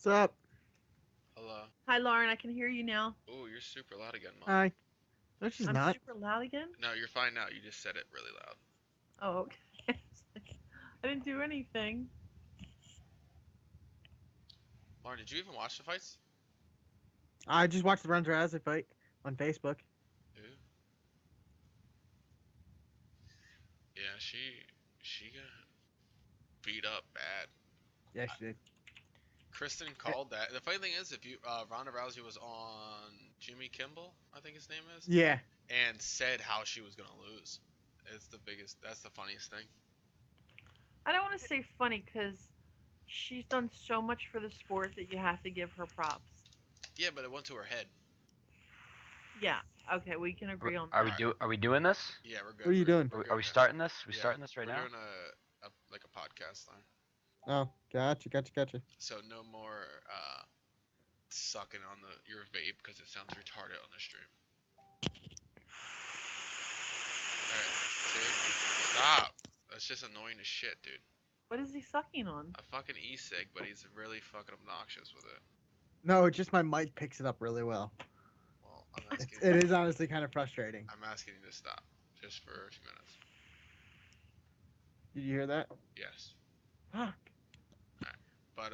What's up? Hello. Hi, Lauren. I can hear you now. Oh, you're super loud again, Mom. Hi. No, she's I'm not. super loud again. No, you're fine now. You just said it really loud. Oh, okay. I didn't do anything. Lauren, did you even watch the fights? I just watched the Ronda Rousey fight on Facebook. Ooh. Yeah, she got beat up bad. Yeah, I, she did. Kristen Eh, called that. The funny thing is, if you Ronda Rousey was on Jimmy Kimball, I think his name is, Yeah. and said how she was gonna lose. It's the biggest. That's the funniest thing. I don't want to say funny because she's done so much for the sport that you have to give her props. Yeah, but it went to her head. Yeah. Okay, we can agree on All that. right. Are we doing this? Yeah, we're What good. are you doing? We're Are good we now. starting this? We Yeah, starting this right we're now? doing a like a podcast line. Oh, gotcha. So no more sucking on your vape because it sounds retarded on the stream. All right, see? Stop. That's just annoying as shit, dude. What is he sucking on? A fucking e-cig, but he's really fucking obnoxious with it. No, it's just my mic picks it up really well. Well, I'm It's, asking. it is honestly kind of frustrating. I'm asking you to stop, just for a few minutes. Did you hear that? Yes. Fuck. All right. But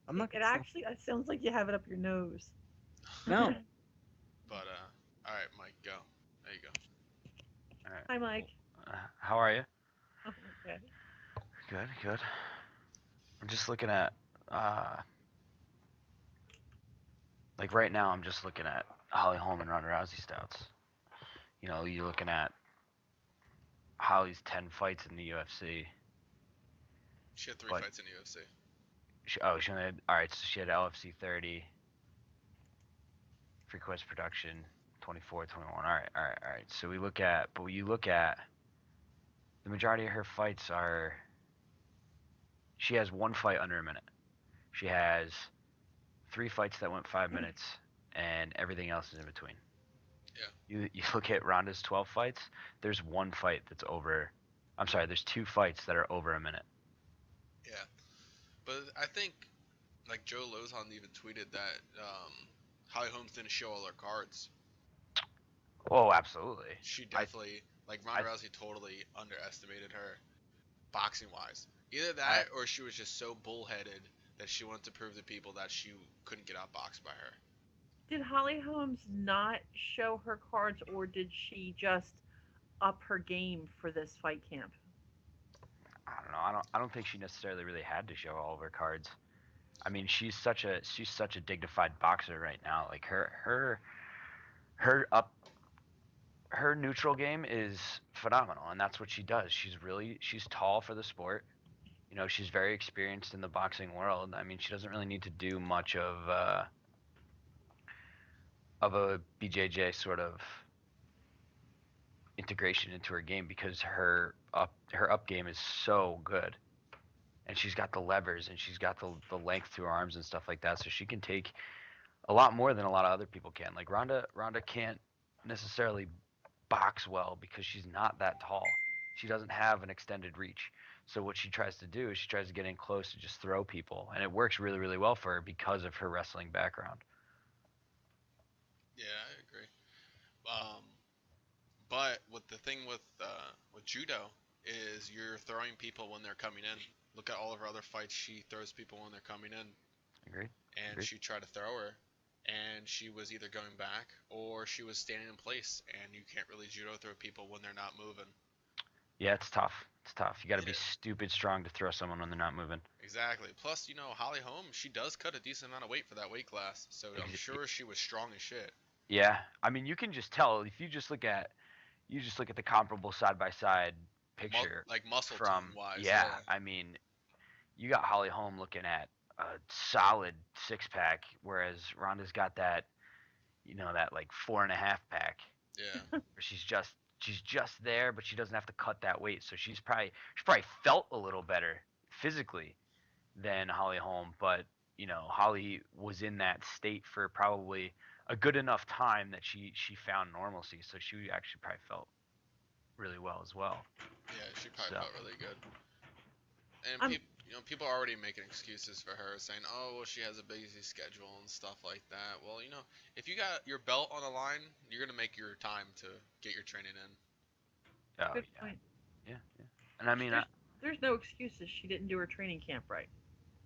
I'm not It gonna stop. actually it sounds like you have it up your nose. No. but all right, Mike, go. There you go. All right. Hi, Mike. How are you? Okay. Good, good. I'm just looking at like right now. I'm just looking at Holly Holm and Ronda Rousey stouts. You know, you're looking at Holly's 10 fights in the UFC. She had three But fights in the UFC. she only had, all right. So she had LFC 30, Free Quest Production 24, 21. All right. So but you look at the majority of her fights are. She has one fight under a minute. She has three fights that went 5 minutes, and everything else is in between. Yeah. You look at Ronda's 12 fights. There's one fight that's over. I'm sorry. There's two fights that are over a minute. Yeah. But I think like Joe Lozon even tweeted that Holly Holmes didn't show all her cards. Oh, absolutely. She I definitely like I Ronda Rousey totally underestimated her boxing wise. Either I that or she was just so bullheaded that she wanted to prove to people that she couldn't get outboxed by her. Did Holly Holmes not show her cards, or did she just up her game for this fight camp? I don't know. I don't think she necessarily really had to show all of her cards. I mean, she's such a dignified boxer right now. Like her up her neutral game is phenomenal, and that's what she does. She's tall for the sport. You know, she's very experienced in the boxing world. I mean, she doesn't really need to do much of a BJJ sort of integration into her game because her up game is so good. And she's got the levers and she's got the length to her arms and stuff like that. So she can take a lot more than a lot of other people can. Like Ronda can't necessarily box well because she's not that tall. She doesn't have an extended reach. So what she tries to do is she tries to get in close to just throw people, and it works really really well for her because of her wrestling background. Yeah, I agree. Um, but what the thing with judo is you're throwing people when they're coming in. Look at all of her other fights. She throws people when they're coming in, Agreed. and Agreed. she tried to throw her, and she was either going back or she was standing in place. And you can't really judo throw people when they're not moving. Yeah, it's tough. It's tough. You got to It be is. stupid strong to throw someone when they're not moving. Exactly. Plus, Holly Holm, she does cut a decent amount of weight for that weight class, so I'm Ex- sure she was strong as shit. Yeah, I mean, you can just tell if you just look at the comparable side by side picture Like muscle tone from wise, yeah. yeah. I mean, you got Holly Holm looking at a solid 6 pack, whereas Ronda's got that that like 4.5 pack Yeah. where she's just there, but she doesn't have to cut that weight, so she probably felt a little better physically than Holly Holm, but Holly was in that state for probably a good enough time that she found normalcy, so she actually probably felt really well as well. Yeah, she probably So felt really good. And I'm people, people are already making excuses for her, saying, "Oh, well, she has a busy schedule and stuff like that." Well, if you got your belt on the line, you're gonna make your time to get your training in. Oh Good yeah, point. yeah, yeah. And I mean, There's no excuses. She didn't do her training camp right.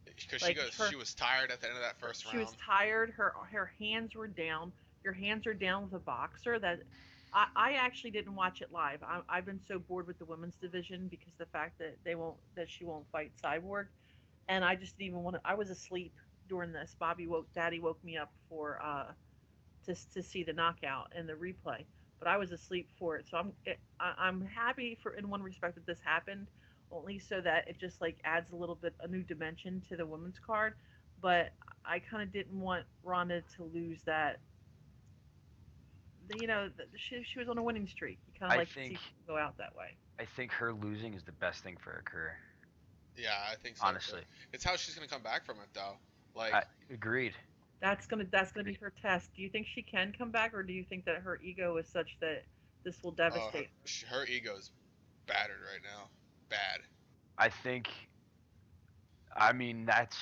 Because Like she was tired at the end of that first she was round. tired. Her hands were down. Your hands are down with a boxer. I actually didn't watch it live. I've been so bored with the women's division because the fact that she won't fight Cyborg, and I just didn't even want to. I was asleep during this. Daddy woke me up for to see the knockout and the replay, but I was asleep for it. So I'm happy for in one respect that this happened, only so that it just like adds a little bit a new dimension to the women's card. But I kind of didn't want Ronda to lose that. She was on a winning streak. You kind of I like to see think people go out that way. I think her losing is the best thing for her career. Yeah, I think so too. Honestly, It's how she's gonna come back from it though. Like, I agreed. That's gonna be her test. Do you think she can come back, or do you think that her ego is such that this will devastate her ego's battered right now. Bad. I think. I mean, that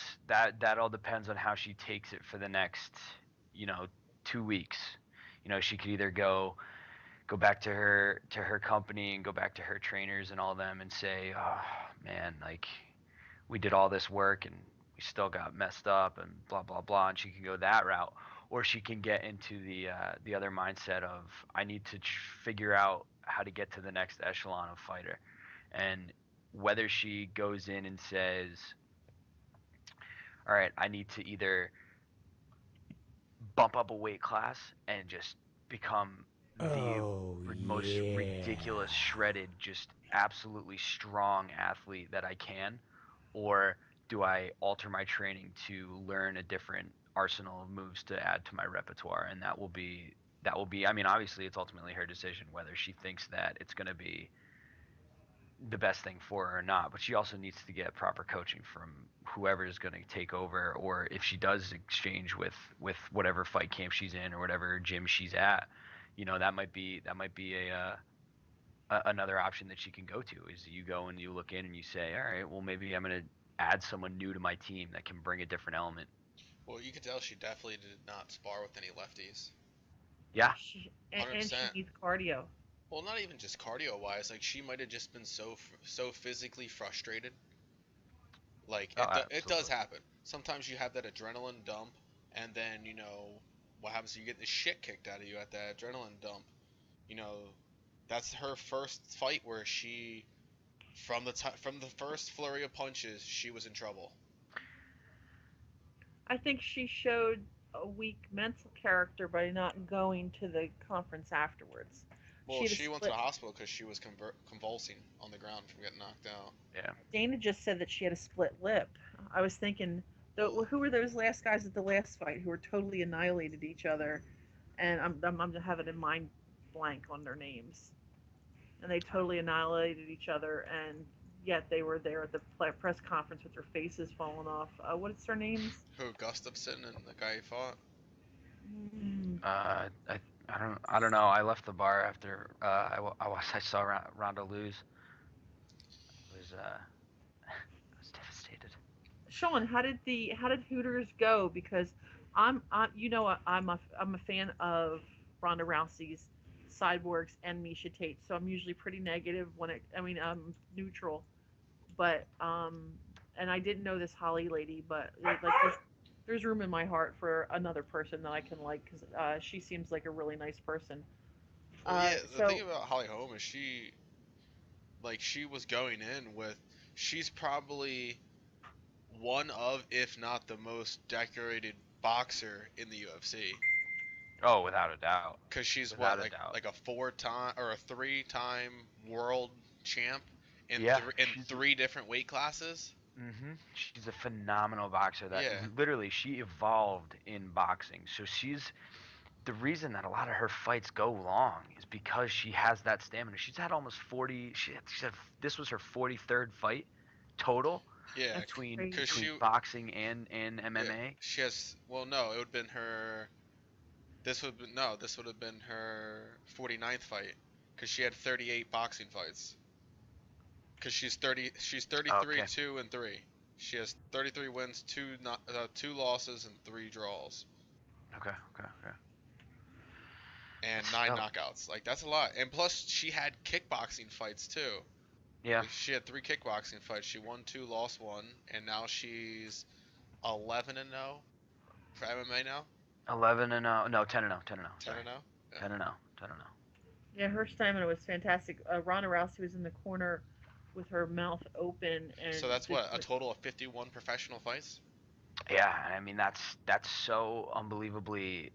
all depends on how she takes it for the next, you know, 2 weeks. She could either go back to her company and go back to her trainers and all them and say, oh man, like we did all this work and we still got messed up and blah blah blah, and she can go that route, or she can get into the other mindset of I need to figure out how to get to the next echelon of fighter, and whether she goes in and says, all right, I need to either bump up a weight class and just become the Oh, most yeah. ridiculous, shredded, just absolutely strong athlete that I can, or do I alter my training to learn a different arsenal of moves to add to my repertoire? And that will be. I mean, obviously, it's ultimately her decision whether she thinks that it's going to be the best thing for her or not, but she also needs to get proper coaching from whoever is going to take over, or if she does exchange with whatever fight camp she's in or whatever gym she's at, that might be another option that she can go to, is you go and you look in and you say, all right, well, maybe I'm going to add someone new to my team that can bring a different element. Well, you could tell she definitely did not spar with any lefties. Yeah. and she 100%. needs cardio. Well, not even just cardio wise. Like, she might have just been so physically frustrated. Like, Oh, it does absolutely. happen. Sometimes you have that adrenaline dump, and then what happens? You get the shit kicked out of you at that adrenaline dump. You know, that's her first fight where she, from the first flurry of punches, she was in trouble. I think she showed a weak mental character by not going to the conference afterwards. Well, She had a she went to split. the hospital because she was convulsing on the ground from getting knocked out. Yeah. Dana just said that she had a split lip. I was thinking, Well, who were those last guys at the last fight who were totally annihilated each other? And I'm having a mind blank on their names. And they totally annihilated each other, and yet they were there at the press conference with their faces falling off. What's their names? who, Gustafson and the guy he fought? Mm, I don't know. I left the bar after I saw Ronda lose. I was devastated. Sean, how did Hooters go? Because I'm a fan of Ronda Rousey's, Cyborgs, and Misha Tate, so I'm usually pretty negative when I'm neutral, but and I didn't know this Holly lady, but like there's room in my heart for another person that I can like because she seems like a really nice person. Well, yeah. The thing So about Holly Holm is she was going in with, she's probably one of, if not the most decorated boxer in the UFC. Oh, without a doubt. Cause she's what, Without a doubt. like a 4-time or a 3-time world champ in Yeah, she's three different weight classes. she's a phenomenal boxer. That Yeah, literally she evolved in boxing. So she's the reason that a lot of her fights go long is because she has that stamina. She's had almost 40. She said this was her 43rd fight total yeah. that's between Cause crazy. she, boxing and yeah, MMA. she has. Well, no, it would have been her. This would have been her 49th fight, cause she had 38 boxing fights. Cause she's 30. She's 33, Okay. 2 and 3. She has 33 wins, two losses, and 3 draws, Okay. and nine Still, knockouts. Like that's a lot. And plus, she had kickboxing fights too. yeah. Like, she had 3 kickboxing fights. She won 2, lost 1, and now she's 11-0 for MMA now. 11-0. No, 10-0. 10-0. 10 Sorry. and 0. Yeah. 10-0. 10-0. Yeah, her stamina was fantastic. Ronda Rousey was in the corner with her mouth open and So that's just what, a total of 51 professional fights. Yeah, I mean that's so unbelievably.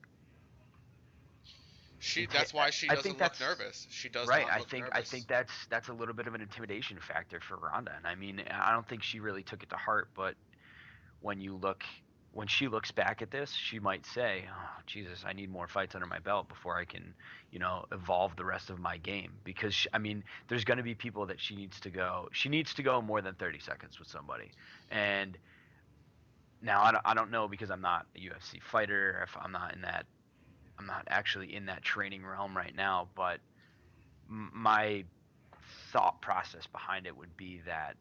That's why she I think doesn't look that's nervous. She does right. not look I nervous. think that's a little bit of an intimidation factor for Ronda. And I mean, I don't think she really took it to heart, but when you look when she looks back at this, she might say, "Oh, Jesus, I need more fights under my belt before I can, evolve the rest of my game." Because I mean, there's going to be people that she needs to go. She needs to go more than 30 seconds with somebody. And now I don't know because I'm not a UFC fighter. If I'm not actually in that training realm right now, but my thought process behind it would be that,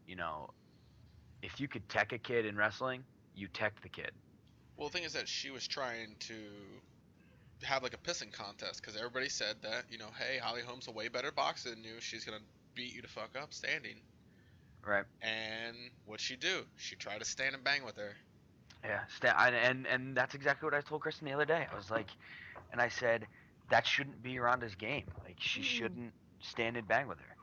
if you could tech a kid in wrestling, you tech the kid. Well, the thing is that she was trying to have like a pissing contest because everybody said that, hey, Holly Holm's a way better boxer than you. She's gonna beat you the fuck up standing. Right. And what'd she do? She tried to stand and bang with her. Yeah. And that's exactly what I told Kristen the other day. I was like, and I said, that shouldn't be Ronda's game. Like, she mm, shouldn't stand and bang with her.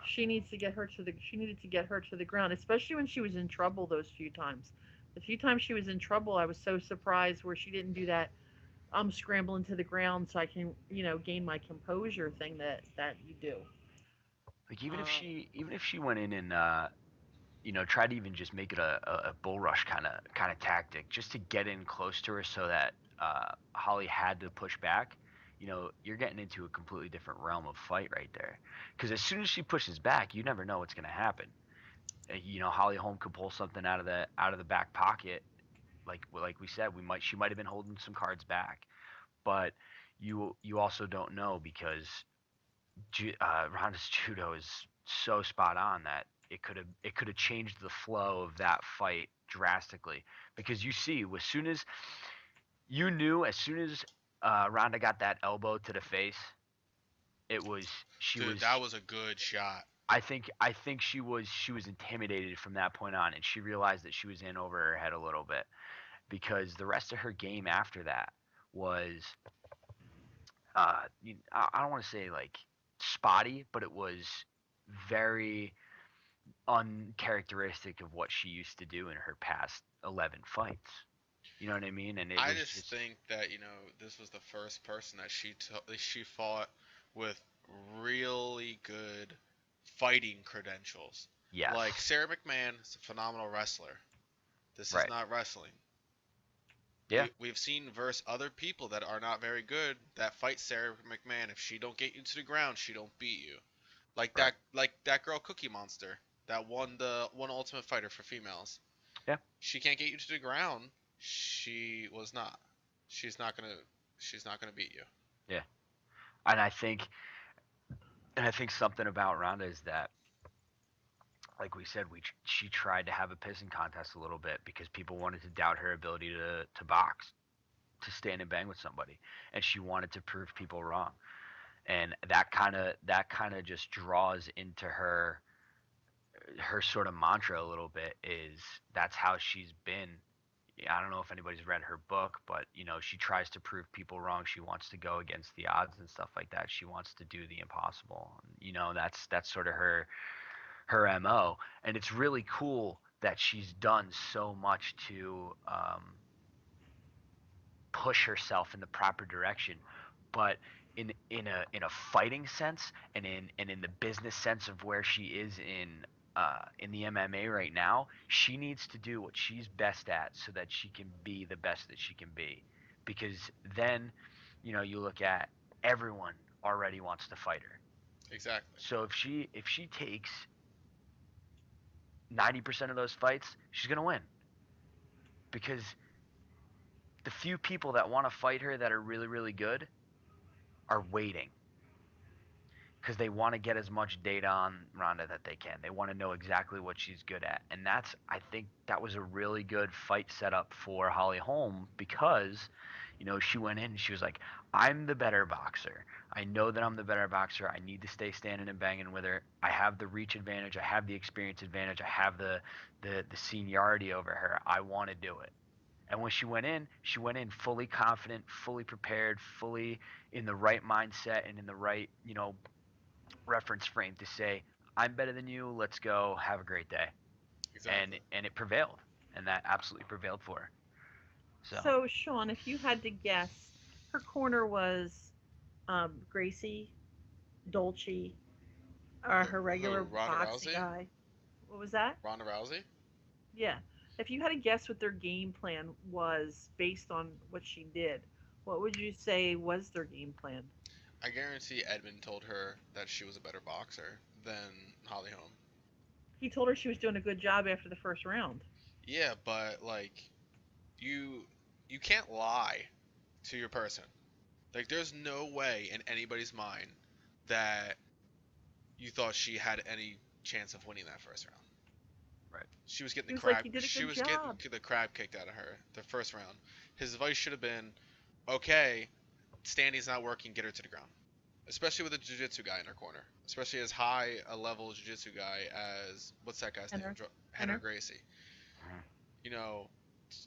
she needed to get her to the ground, especially when she was in trouble those few times. The few times she was in trouble, I was so surprised where she didn't do that. I'm scrambling to the ground so I can, gain my composure thing that you do. Like, even if Um, she went in and try to even just make it a bull rush kind of tactic, just to get in close to her so that Holly had to push back. You're getting into a completely different realm of fight right there. Because as soon as she pushes back, you never know what's going to happen. Holly Holm could pull something out of the back pocket. Like we said, she might have been holding some cards back, but you also don't know because Ronda's judo is so spot on that it could have changed the flow of that fight drastically. Because as soon as Ronda got that elbow to the face, it was she Dude, was. that was a good shot. I think she was intimidated from that point on, and she realized that she was in over her head a little bit because the rest of her game after that was I don't want to say like spotty, but it was very uncharacteristic of what she used to do in her past 11 fights. You know what I mean? And it I was just just think that this was the first person that she fought with really good fighting credentials. yes, Like Sarah McMahon is a phenomenal wrestler. This is right, not wrestling. yeah, We've seen versus other people that are not very good that fight Sarah McMahon. If she don't get you to the ground, she don't beat you. right, Like that girl Cookie Monster that won the one Ultimate Fighter for females. yeah, She can't get you to the ground. She was not. She's not gonna. She's not gonna beat you. yeah. And I think something about Ronda is that, like we said, she tried to have a pissing contest a little bit because people wanted to doubt her ability to box, to stand and bang with somebody, and she wanted to prove people wrong. And that kind of just draws into her sort of mantra a little bit. Is that's how she's been. I don't know if anybody's read her book, but she tries to prove people wrong. She wants to go against the odds and stuff like that. She wants to do the impossible. That's sort of her mo, and it's really cool that she's done so much to push herself in the proper direction. But in a fighting sense, and in the business sense of where she is in the MMA right now, she needs to do what she's best at so that she can be the best that she can be. Because then, you look at everyone already wants to fight her. Exactly. So if she takes 90% of those fights, she's gonna win. Because the few people that want to fight her that are really really good are waiting. because they want to get as much data on Ronda that they can. They want to know exactly what she's good at. And I think that was a really good fight setup for Holly Holm because, she went in and she was like, I'm the better boxer. I know that I'm the better boxer. I need to stay standing and banging with her. I have the reach advantage. I have the experience advantage. I have the seniority over her. I want to do it. And when she went in fully confident, fully prepared, fully in the right mindset and in the right, reference frame to say, I'm better than you. Let's go. Have a great day. And Exactly. and it prevailed, and that absolutely prevailed for her. So So, Sean, if you had to guess, her corner was Gracie, Dolce, or her Who? regular Ronda boxing Rousey? guy. What was that? Ronda Rousey? Yeah. If you had to guess what their game plan was based on what she did, what would you say was their game plan? I guarantee Edmund told her that she was a better boxer than Holly Holm. He told her she was doing a good job after the first round. Yeah, but like you you can't lie to your person. Like there's no way in anybody's mind that you thought she had any chance of winning that first round. right, She was getting He the was like, crap. "You did a She good was getting job." the crap kicked out of her the first round. His advice should have been, okay, standing's not working. Get her to the ground. Especially with a jiu-jitsu guy in her corner. Especially as high a level jiu-jitsu guy as what's that guy's name? Henner. Henner Henner. Gracie. Mhm. You know,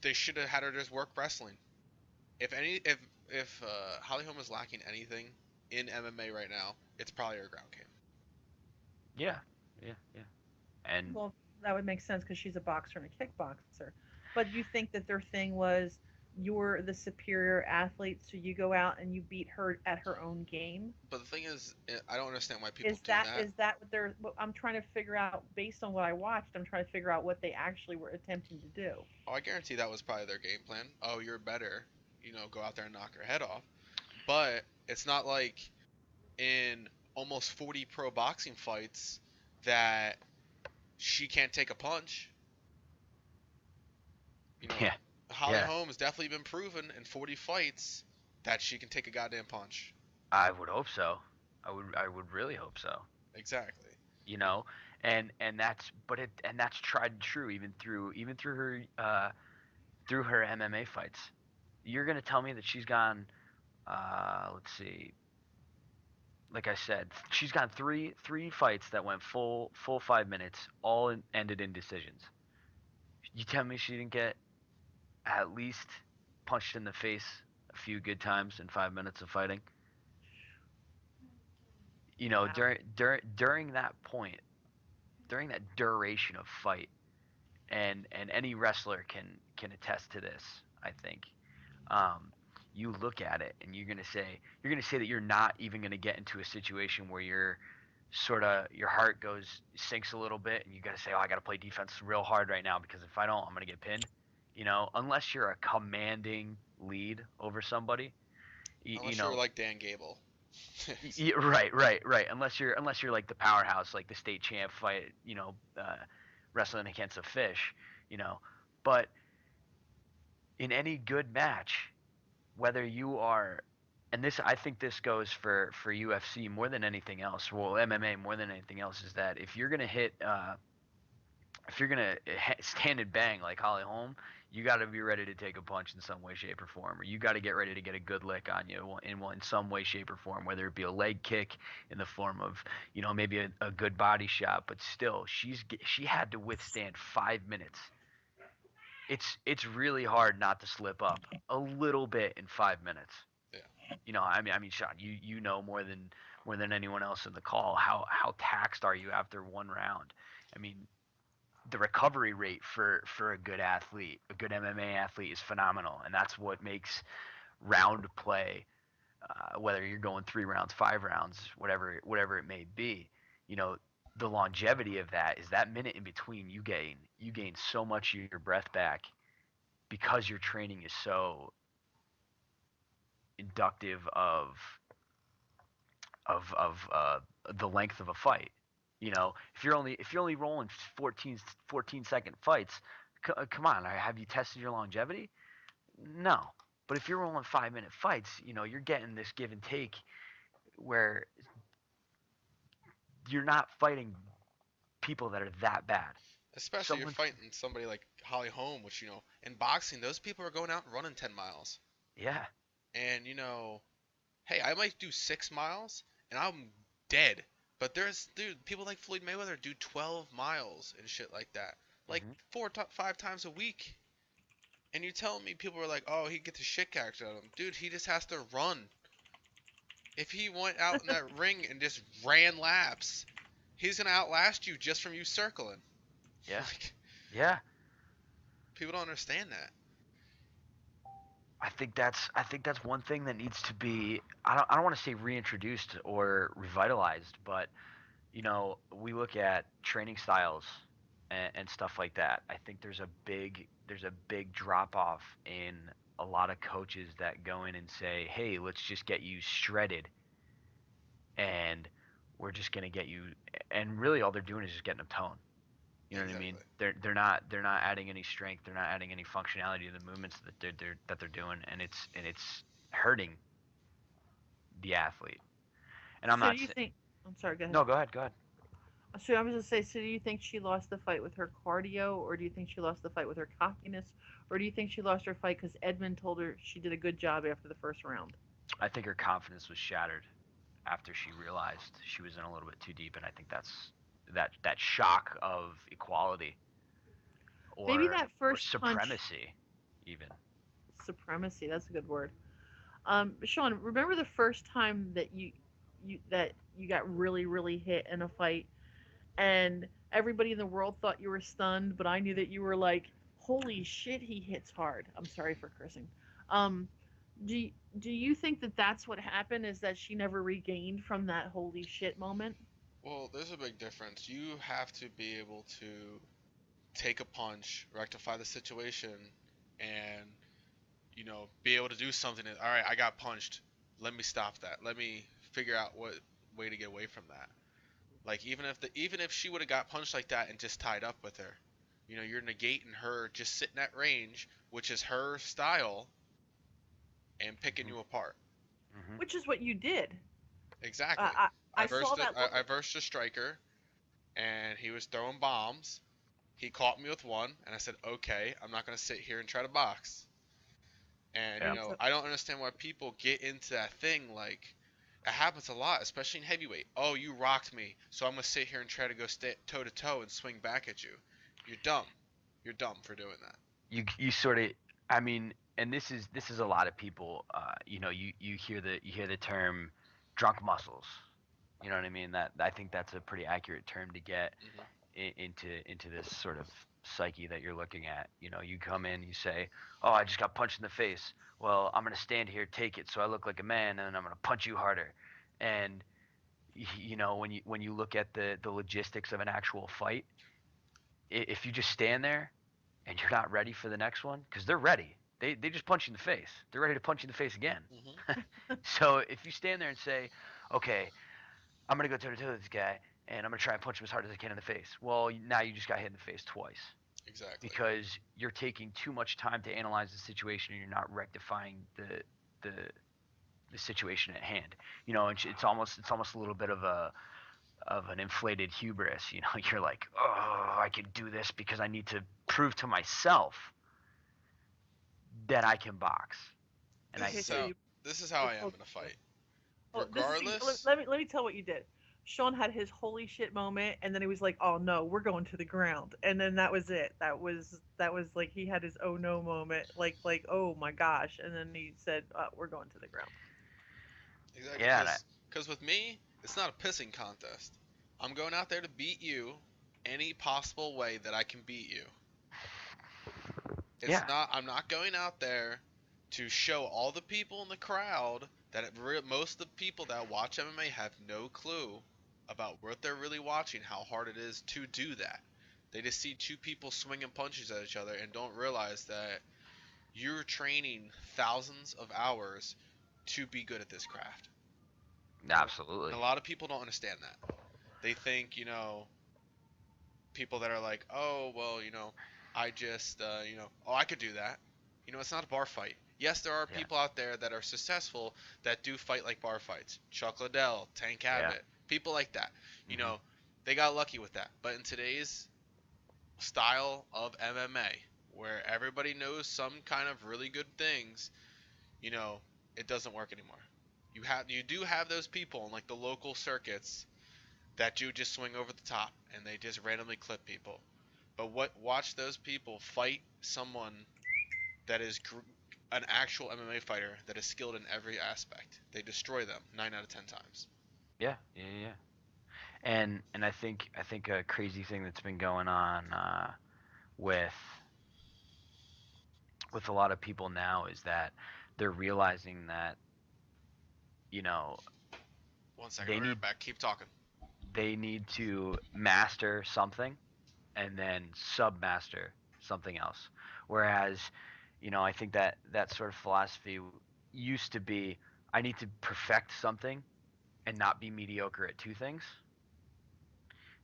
they should have had her just work wrestling. If Holly Holm is lacking anything in MMA right now, it's probably her ground game. yeah, yeah, yeah. And Well, that would make sense because she's a boxer and a kickboxer. But you think that their thing was you're the superior athlete, so you go out and you beat her at her own game? But the thing is, I don't understand why people Is do that that. is that what they're? What I'm trying to figure out based on what I watched. I'm trying to figure out what they actually were attempting to do. Oh, I guarantee that was probably their game plan. Oh, you're better. Go out there and knock her head off. But it's not like in almost 40 pro boxing fights that she can't take a punch. You know, yeah, Holly yeah. Holm has definitely been proven in 40 fights that she can take a goddamn punch. I would hope so. I would really hope so. Exactly. You know, and that's tried and true even through her MMA fights. You're gonna tell me that she's gone. Let's see. Like I said, she's gone three fights that went full 5 minutes, all ended in decisions. You tell me she didn't get at least punched in the face a few good times in 5 minutes of fighting. Wow. During that point, during that duration of fight, and any wrestler can attest to this. I think um, you look at it and you're gonna say that you're not even gonna get into a situation where you're sort of your heart sinks a little bit and you gotta say, oh, I gotta play defense real hard right now because if I don't, I'm gonna get pinned. Unless you're a commanding lead over somebody, you, you Unless you're know, like Dan Gable. right. Unless you're like the powerhouse, like the state champ fight, wrestling against a fish, you know. But in any good match, whether you are, and this I think this goes for UFC more than anything else, well MMA more than anything else, is that if you're gonna stand and bang like Holly Holm, you got to be ready to take a punch in some way, shape, or form, or you got to get ready to get a good lick on you in some way, shape, or form, whether it be a leg kick in the form of maybe a good body shot, but still she had to withstand 5 minutes. It's really hard not to slip up a little bit in 5 minutes. Yeah. I mean, Sean, you know more than anyone else in the call how taxed are you after one round? I mean, the recovery rate for a good athlete, a good MMA athlete, is phenomenal, and that's what makes round play, whether you're going 3 rounds, 5 rounds, whatever it may be, you know, the longevity of that is that minute in between. You gain so much of your breath back because your training is so inductive of the length of a fight. If you're only rolling 14 second fights, come on, have you tested your longevity? No. But if you're rolling 5 minute fights, you're getting this give and take where you're not fighting people that are that bad. Especially you're Someone, fighting somebody like Holly Holm, which in boxing, those people are going out and running 10 miles. yeah, And hey, I might do 6 miles and I'm dead. But dude, people like Floyd Mayweather do 12 miles and shit like that, like hmm 5 times a week. And you telling me people are like, oh, he gets the shit kicked out of him, dude? He just has to run. If he went out in that ring and just ran laps, he's gonna outlast you just from you circling. yeah, Like, yeah. people don't understand that. I think that's one thing that needs to be. I don't want to say reintroduced or revitalized, but we look at training styles and stuff like that. I think there's a big drop off in a lot of coaches that go in and say, "Hey, let's just get you shredded, and we're just gonna get you." And really, all they're doing is just getting them toned. You know what I mean? Exactly. They're not adding any strength. They're not adding any functionality to the movements that they're doing, and it's hurting the athlete. And I'm So not do you saying. think? I'm sorry. Go ahead. No, go ahead. Go ahead. So I was gonna say, so do you think she lost the fight with her cardio, or do you think she lost the fight with her cockiness, or do you think she lost her fight because Edmund told her she did a good job after the first round? I think her confidence was shattered after she realized she was in a little bit too deep, and I think that's that shock of equality Maybe or that or first punch, supremacy, even. supremacy. That's a good word. Sean, remember the first time that you got really hit in a fight, and everybody in the world thought you were stunned, but I knew that you were like, "Holy shit, he hits hard." I'm sorry for cursing. Um, do do you think that that's what happened? Is that she never regained from that holy shit moment? Well, there's a big difference. You have to be able to take a punch, rectify the situation, and be able to do something. All right, I got punched. Let me stop that. Let me figure out what way to get away from that. Like even if she would have got punched like that and just tied up with her, you're negating her just sitting at range, which is her style, and picking hmm you apart. hmm Which is what you did. Exactly. I I I saw versed it. that I look. versed a striker, and he was throwing bombs. He caught me with one, and I said, "Okay, I'm not gonna sit here and try to box." And Yeah. So I don't understand why people get into that thing. Like, it happens a lot, especially in heavyweight. Oh, you rocked me, so I'm gonna sit here and try to go toe to toe and swing back at you. You're dumb. You're dumb for doing that. You sort of. I mean, and this is a lot of people. You hear the term drunk muscles. You know what I mean? That I think that's a pretty accurate term to get Hmm. into this sort of psyche that you're looking at. You come in, you say, "Oh, I just got punched in the face. Well, I'm gonna stand here, take it, so I look like a man, and I'm gonna punch you harder." And when you look at the logistics of an actual fight, if you just stand there and you're not ready for the next one, because they're ready. They just punch you in the face. They're ready to punch you in the face again. Hmm. So if you stand there and say, "Okay, I'm gonna go toe to toe with this guy, and I'm gonna try and punch him as hard as I can in the face," well, now you just got hit in the face twice Exactly. because you're taking too much time to analyze the situation and you're not rectifying the the situation at hand. It's almost a little bit of an inflated hubris. You're like, "Oh, I can do this because I need to prove to myself that I can box." And I This okay, is so how think, you this is how I am hold, in a fight. oh, this is Regardless, let me tell what you did. Sean had his holy shit moment, and then he was like, "Oh no, we're going to the ground," and then that was it. That was like he had his oh no moment, like oh my gosh, and then he said, "We're going to the ground." exactly, yeah, and because with me, it's not a pissing contest. I'm going out there to beat you any possible way that I can beat you. It's yeah, not. I'm not going out there to show all the people in the crowd that most of the people that watch MMA have no clue about what they're really watching, how hard it is to do that. They just see two people swinging punches at each other and don't realize that you're training thousands of hours to be good at this craft. And absolutely. a lot of people don't understand that. They think, people that are like, oh, well, I just, oh, I could do that. It's not a bar fight. Yes, there are Yeah, people out there that are successful that do fight like bar fights. Chuck Liddell, Tank yeah, Abbott, People like that. You Mhm. know, they got lucky with that. But in today's style of MMA, where everybody knows some kind of really good things, you know, it doesn't work anymore. You do have those people in like the local circuits that do just swing over the top and they just randomly clip people. But watch those people fight someone that is an actual MMA fighter that is skilled in every aspect. They destroy them 9 out of 10 times. Yeah, yeah, yeah. And I think a crazy thing that's been going on with with a lot of people now is that they're realizing that you know 1 second, they I'll be right need back. Keep talking. they need to master something and then submaster something else. Whereas, I think that that sort of philosophy used to be I need to perfect something and not be mediocre at two things.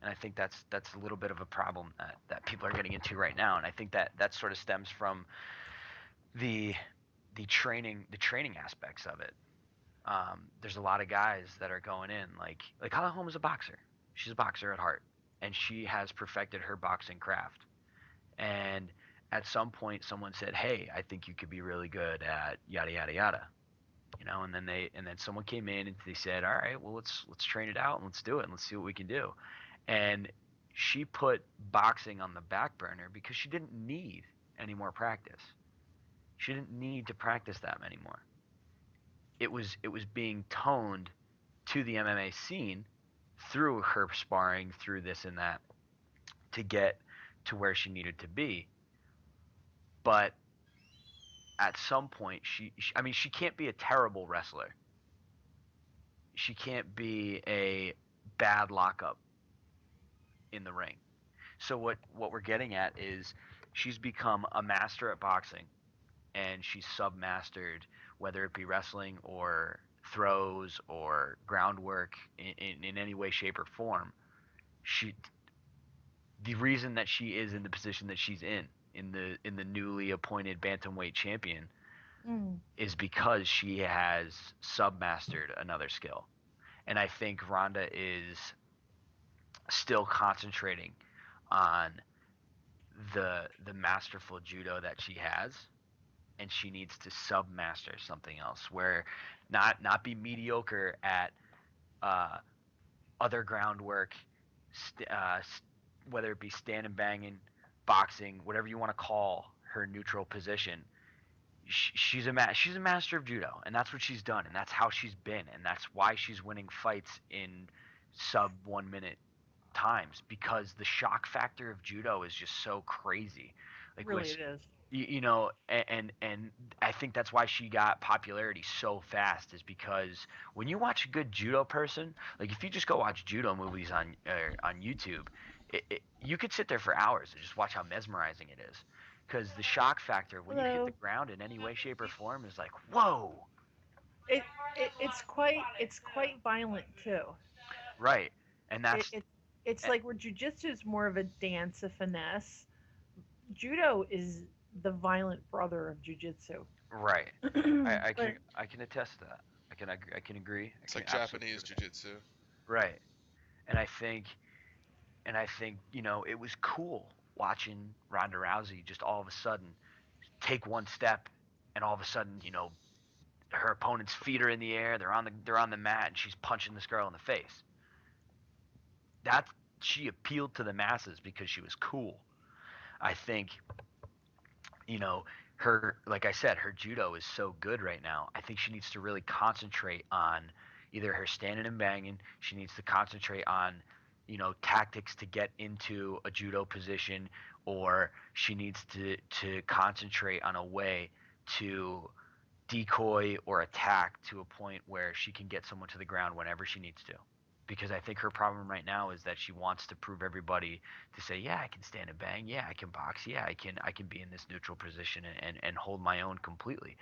And I think that's a little bit of a problem that people are getting into right now. And I think that that sort of stems from the the training aspects of it. There's a lot of guys that are going in like Holly Holm is a boxer. She's a boxer at heart, and she has perfected her boxing craft. And at some point, someone said, "Hey, I think you could be really good at yada yada yada." And then someone came in and they said, "All right, well let's train it out and let's do it and let's see what we can do." And she put boxing on the back burner because she didn't need any more practice. She didn't need to practice that many more. It was being toned to the MMA scene through her sparring, through this and that, to get to where she needed to be. But at some point, I mean, she can't be a terrible wrestler. She can't be a bad lockup in the ring. So what we're getting at is she's become a master at boxing, and she's submastered, whether it be wrestling or throws or groundwork in any way, shape, or form. She The reason that she is in the position that she's in the newly appointed bantamweight champion Mm. is because she has submastered another skill. And I think Ronda is still concentrating on the masterful judo that she has, and she needs to submaster something else where not be mediocre at uh, other groundwork, whether it be stand and banging, boxing, whatever you want to call her neutral position. She's a master of judo, and that's what she's done, and that's how she's been, and that's why she's winning fights in sub 1 minute times, because the shock factor of judo is just so crazy. Like Really, with it is. and I think that's why she got popularity so fast, is because when you watch a good judo person, like if you just go watch judo movies on YouTube, you could sit there for hours and just watch how mesmerizing it is, because the shock factor when you hit the Hello. ground in any way, shape, or form is like whoa, It, it's quite violent too. right? And It, that's it it's eh, like where jujitsu is more of a dance, a finesse. Judo is the violent brother of jujitsu. right. I But can attest to that. I can agree. I It's can like absolutely agree Japanese with that. jiu-jitsu. Right. And I think it was cool watching Ronda Rousey just all of a sudden take one step, and all of a sudden, her opponent's feet are in the air, they're on the mat, and she's punching this girl in the face. That She appealed to the masses because she was cool. I think, you know, her like I said, her judo is so good right now. I think she needs to really concentrate on either her standing and banging. She needs to concentrate on, tactics to get into a judo position, or she needs to concentrate on a way to decoy or attack to a point where she can get someone to the ground whenever she needs to. Because I think her problem right now is that she wants to prove everybody to say, yeah, I can stand and bang, yeah, I can box, yeah, I can be in this neutral position and hold my own completely.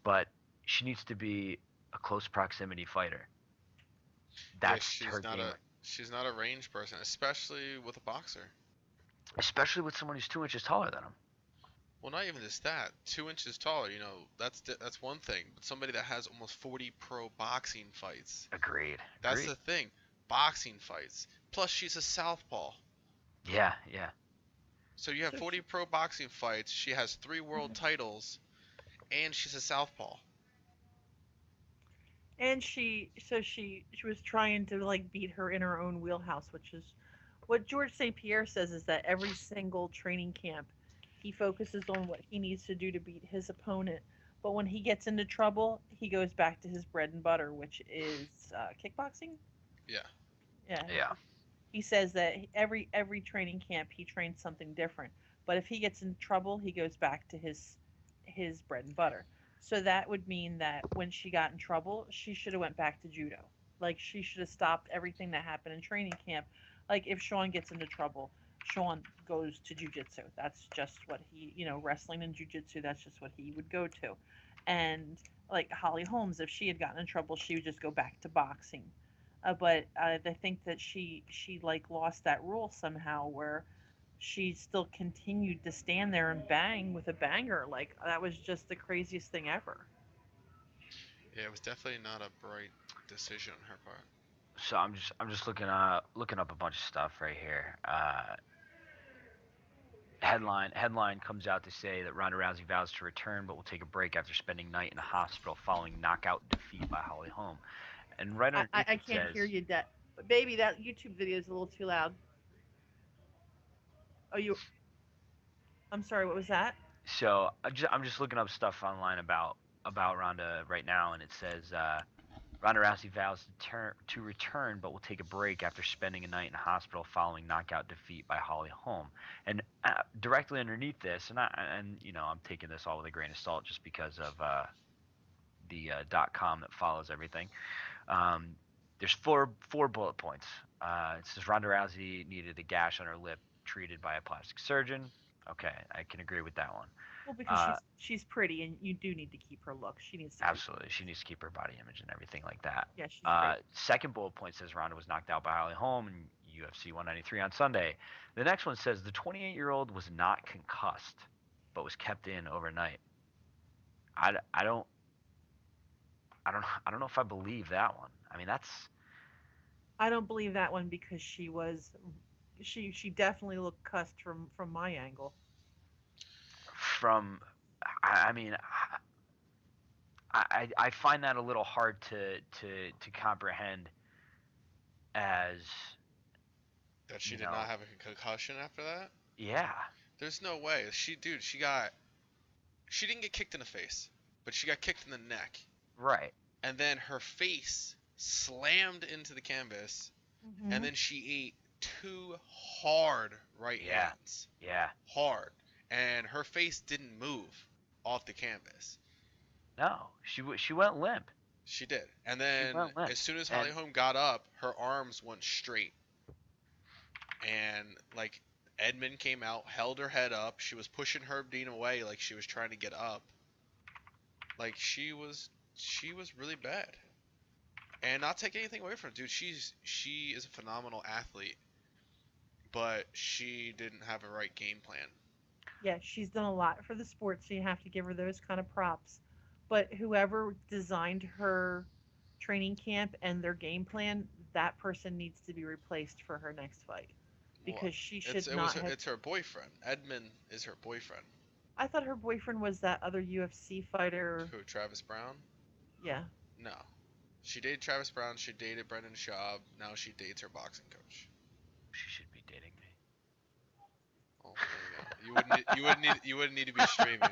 But she needs to be a close proximity fighter. Yeah, That's her game, she's not a range person, especially with a boxer. especially with someone who's 2 inches taller than him. Well, not even just that. 2 inches taller, that's one thing. But somebody that has almost 40 pro boxing fights, Agreed. that's Agreed. the thing. boxing fights. Plus, she's a southpaw. Yeah, yeah. So you have So 40 pro boxing fights. She has 3 world titles, and she's a southpaw. And she was trying to like beat her in her own wheelhouse, which is what George St. Pierre says is that every single training camp he focuses on what he needs to do to beat his opponent. But when he gets into trouble, he goes back to his bread and butter, which is kickboxing. Yeah. Yeah, Yeah. he says that every training camp he trains something different. But if he gets in trouble, he goes back to his bread and butter. So that would mean that when she got in trouble, she should have went back to judo. Like she should have stopped everything that happened in training camp. Like if Shawn gets into trouble, Shawn goes to jujitsu. That's just what he, wrestling and jujitsu. That's just what he would go to. And like Holly Holmes, if she had gotten in trouble, she would just go back to boxing. But I think that she like lost that rule somehow where she still continued to stand there and bang with a banger. Like that was just the craziest thing ever. Yeah, it was definitely not a bright decision on her part. So I'm just looking up a bunch of stuff right here. Headline comes out to say that Ronda Rousey vows to return, but will take a break after spending night in a hospital following knockout defeat by Holly Holm. And right underneath I it can't says, hear you, but baby, that YouTube video is a little too loud. Oh, I'm sorry. What was that? so I'm just looking up stuff online about Ronda right now, and it says Ronda Rousey vows to return, but will take a break after spending a night in a hospital following knockout defeat by Holly Holm. And directly underneath this, I'm taking this all with a grain of salt just because of the .com that follows everything. Um, there's four bullet points. It says Ronda Rousey needed a gash on her lip treated by a plastic surgeon. Okay, I can agree with that one. Well, because Uh, she's pretty, and you do need to keep her look. She needs to keep. Absolutely, she needs to keep her body image and everything like that. Yeah, she's great. Second bullet point says Ronda was knocked out by Holly Holm in UFC 193 on Sunday. The next one says the 28-year-old was not concussed, but was kept in overnight. I don't know if I believe that one. I mean, that's I don't believe that one because she definitely looked cussed from my angle. from. I mean, I find that a little hard to comprehend as That she you did know. not have a concussion after that? Yeah, There's no way. She didn't get kicked in the face, but she got kicked in the neck. right. And then her face slammed into the canvas, and then she ate 2 hard right Yeah. hands. Yeah. Hard. And her face didn't move off the canvas. No, she went limp. She did. And then went limp. as soon as Holly Holm got up, her arms went straight. And like Edmund came out, held her head up. She was pushing Herb Dean away like she was trying to get up. Like she was really bad. And not take anything away from her, dude. She is a phenomenal athlete, but she didn't have a right game plan. Yeah, she's done a lot for the sport, so you have to give her those kind of props. But whoever designed her training camp and their game plan, that person needs to be replaced for her next fight Well, because she should not have. it's her boyfriend. Edmund is her boyfriend. I thought her boyfriend was that other UFC fighter. Who, Travis Brown? Yeah. No. She dated Travis Brown, she dated Brendan Schaub, now she dates her boxing coach. She should be dating me. Oh, there you go. You wouldn't need to be streaming.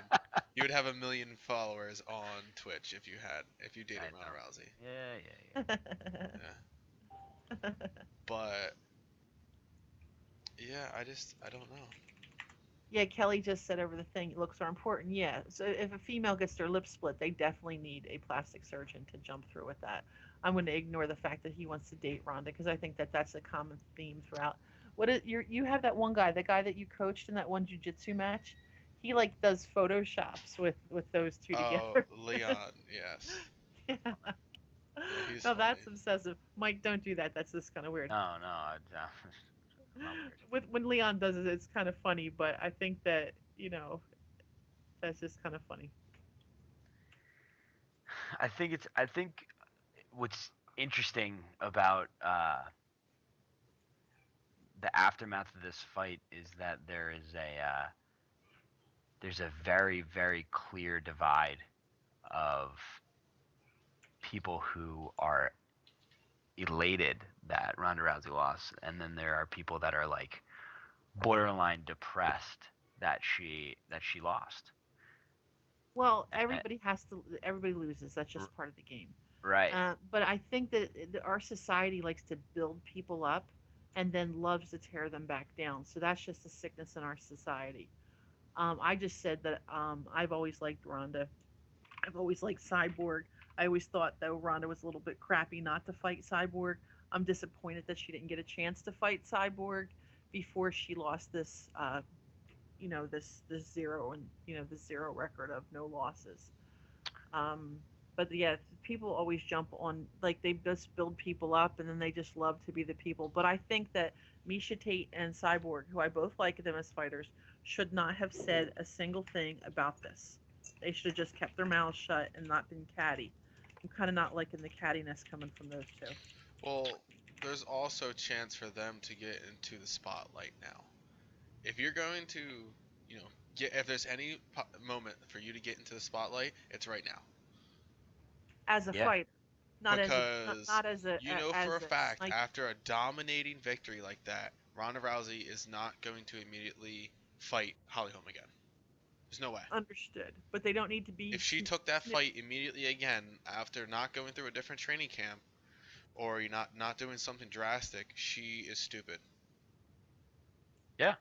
You would have 1 million followers on Twitch if you dated I Ronda know. Rousey. Yeah. Yeah. But yeah, I don't know. Yeah, Kelly just said over the thing, looks are important. Yeah, so if a female gets their lip split, they definitely need a plastic surgeon to jump through with that. I'm going to ignore the fact that he wants to date Rhonda because I think that that's a common theme throughout. You have that one guy, the guy that you coached in that one jujitsu match. He like does photoshops with those two together. Oh, Leon, yes. Yeah. Yeah, he's No, funny. that's obsessive. Mike, don't do that. That's just kind of weird. No, I'm not weird. When Leon does it, it's kind of funny, but I think that that's just kind of funny. I think what's interesting about the aftermath of this fight is that there's a very, very clear divide of people who are elated that Ronda Rousey lost, and then there are people that are like borderline depressed that she lost. Well, Uh, everybody loses. That's just part of the game. right. But I think that our society likes to build people up and then loves to tear them back down. So that's just a sickness in our society. I just said that I've always liked Ronda. I've always liked Cyborg. I always thought though Ronda was a little bit crappy not to fight Cyborg. I'm disappointed that she didn't get a chance to fight Cyborg before she lost this, this zero and this zero record of no losses. Um, but yeah, people always jump on like they just build people up and then they just love to be the people. But I think that Misha Tate and Cyborg, who I both like them as fighters, should not have said a single thing about this. They should have just kept their mouths shut and not been catty. I'm kind of not liking the cattiness coming from those two. Well, there's also a chance for them to get into the spotlight now. If you're going to, if there's any moment for you to get into the spotlight, it's right now. As a Yeah. fighter, not as a Because not as a you know as for a a fact, like after a dominating victory like that, Ronda Rousey is not going to immediately fight Holly Holm again. There's no way. understood. But they don't need to be If she took that fight immediately again after not going through a different training camp or you're not doing something drastic, she is stupid. Yeah.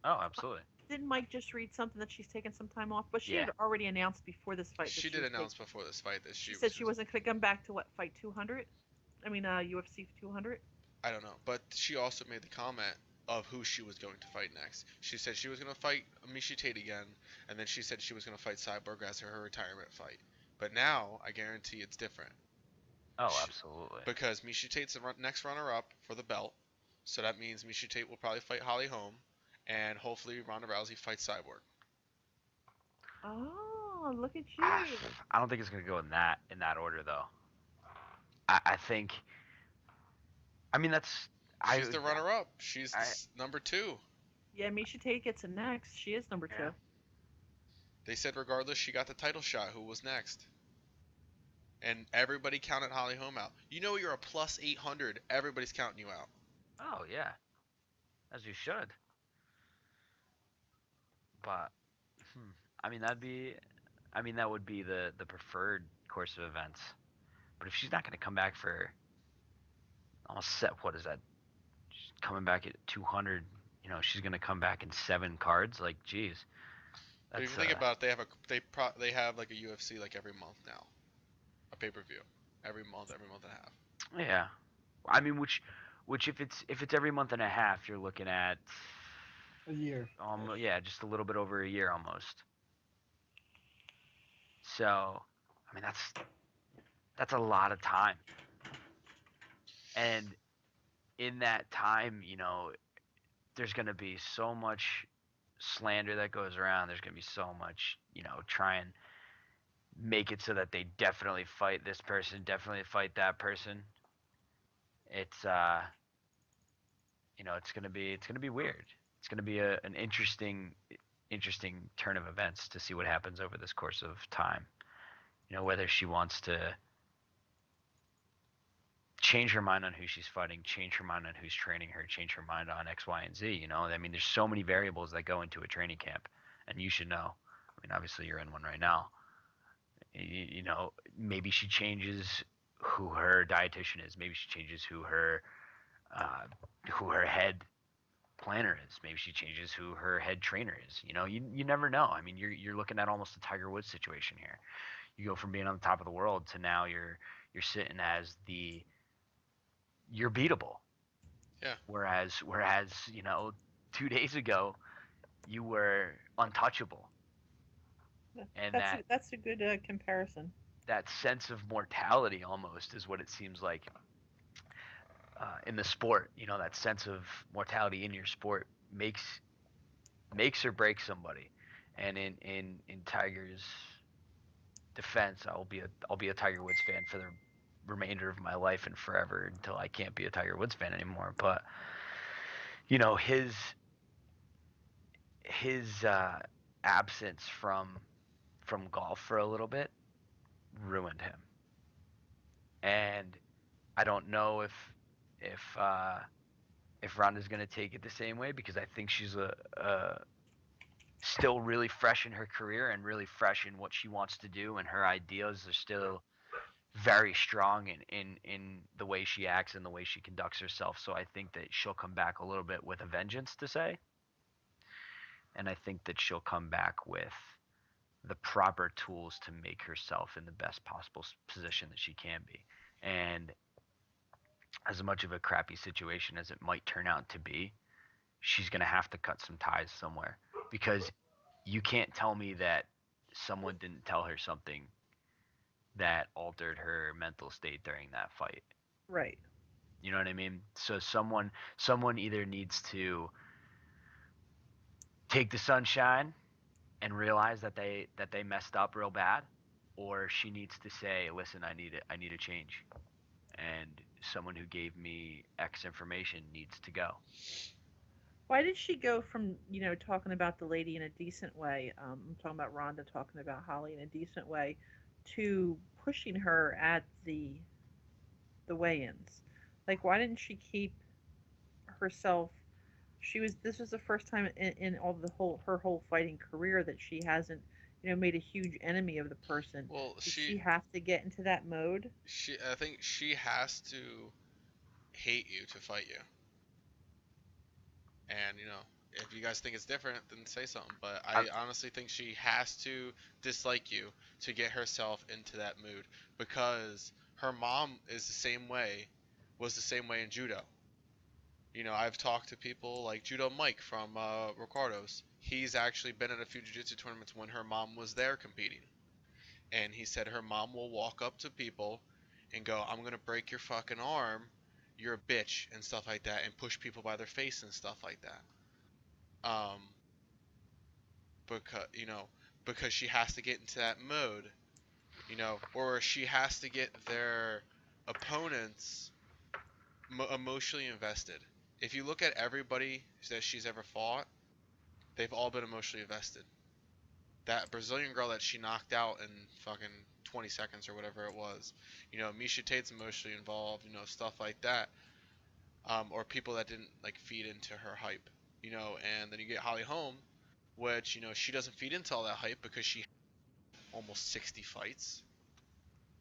Oh, absolutely. Didn't Mike just read something that she's taking some time off? But she Yeah. had already announced before this fight that She she did was announce before this fight that she she said was. she wasn't going to come back to what fight 200. I mean, UFC 200. I don't know, but she also made the comment of who she was going to fight next. She said she was going to fight Misha Tate again, and then she said she was going to fight Cyborg as her retirement fight. But now, I guarantee it's different. Oh, absolutely. Because Misha Tate's the next runner-up for the belt, so that means Misha Tate will probably fight Holly Holm, and hopefully Ronda Rousey fights Cyborg. Oh, look at you! I don't think it's gonna go in that order though. I think. I mean, that's. She's the runner-up. She's number 2. Yeah, Misha Tate gets it next. She is number 2. Yeah. They said regardless, she got the title shot. Who was next? And everybody counted Holly Holm out. You know you're a plus 800. Everybody's counting you out. Oh yeah, as you should. But, I mean that would be the preferred course of events. But if she's not gonna come back for almost what is that? She's coming back at 200. She's gonna come back in 7 cards. Like, geez. If you think about it, they have like a UFC like every month now, a pay-per-view every month and a half. Yeah, I mean, which if it's every month and a half, you're looking at A year. yeah, just a little bit over a year almost. So, I mean, that's a lot of time, and in that time, there's gonna be so much slander that goes around. There's gonna be so much, try and make it so that they definitely fight this person, definitely fight that person. It's it's gonna be weird. It's gonna be an interesting turn of events to see what happens over this course of time. Whether she wants to change her mind on who she's fighting, change her mind on who's training her, change her mind on X, Y, and Z. I mean, there's so many variables that go into a training camp, and you should know. I mean, obviously you're in one right now. Maybe she changes who her dietitian is. Maybe she changes who her head planner is. Maybe she changes who her head trainer is. You never know. I mean, you're looking at almost a Tiger Woods situation here. You go from being on the top of the world to now you're sitting as you're beatable. Yeah. Whereas 2 days ago you were untouchable. And that's a good comparison. That sense of mortality almost is what it seems like in the sport. That sense of mortality in your sport makes or breaks somebody. And in Tiger's defense, I'll be a Tiger Woods fan for the remainder of my life and forever until I can't be a Tiger Woods fan anymore. But you know, his absence from golf for a little bit ruined him. And I don't know if uh, if Ronda's gonna take it the same way, because I think she's a still really fresh in her career and really fresh in what she wants to do, and her ideas are still very strong in the way she acts and the way she conducts herself. So I think that she'll come back a little bit with a vengeance to say, and I think that she'll come back with the proper tools to make herself in the best possible position that she can be. And as much of a crappy situation as it might turn out to be, she's going to have to cut some ties somewhere, because you can't tell me that someone didn't tell her something that altered her mental state during that fight. Right. You know what I mean? So someone either needs to take the sunshine and realize that they messed up real bad, or she needs to say, "Listen, I need a change, and someone who gave me X information needs to go." Why did she go from, talking about the lady in a decent way, I'm talking about Rhonda talking about Holly in a decent way, to pushing her at the weigh-ins? Like, why didn't she keep herself? This was the first time in all the whole her whole fighting career that she hasn't, made a huge enemy of the person. Well, Did she have to get into that mode? I think she has to hate you to fight you. And if you guys think it's different, then say something. But I honestly think she has to dislike you to get herself into that mood, because her mom is the same way, was the same way in judo. I've talked to people like Judo Mike from Ricardo's. He's actually been at a few jiu-jitsu tournaments when her mom was there competing. And he said her mom will walk up to people and go, "I'm going to break your fucking arm. You're a bitch," and stuff like that, and push people by their face and stuff like that. Um, because, because she has to get into that mode, or she has to get their opponents emotionally invested. If you look at everybody that she's ever fought, they've all been emotionally invested. That Brazilian girl that she knocked out in fucking 20 seconds or whatever it was, Misha Tate's emotionally involved, stuff like that. Or people that didn't like feed into her hype, and then you get Holly Holm, which, she doesn't feed into all that hype because she almost 60 fights.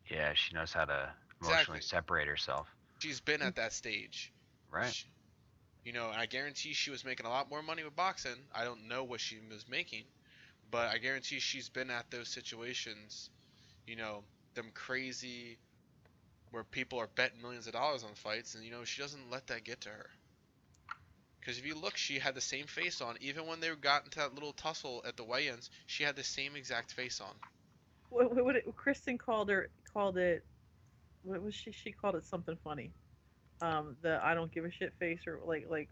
Yeah, she knows how to emotionally separate herself. She's been at that stage. Right. I guarantee she was making a lot more money with boxing. I don't know what she was making, but I guarantee she's been at those situations, them crazy where people are betting millions of dollars on fights, and she doesn't let that get to her. Because if you look, she had the same face on. Even when they got into that little tussle at the weigh-ins, she had the same exact face on. Kristen called it. What was she? She called it something funny. The "I don't give a shit" face, or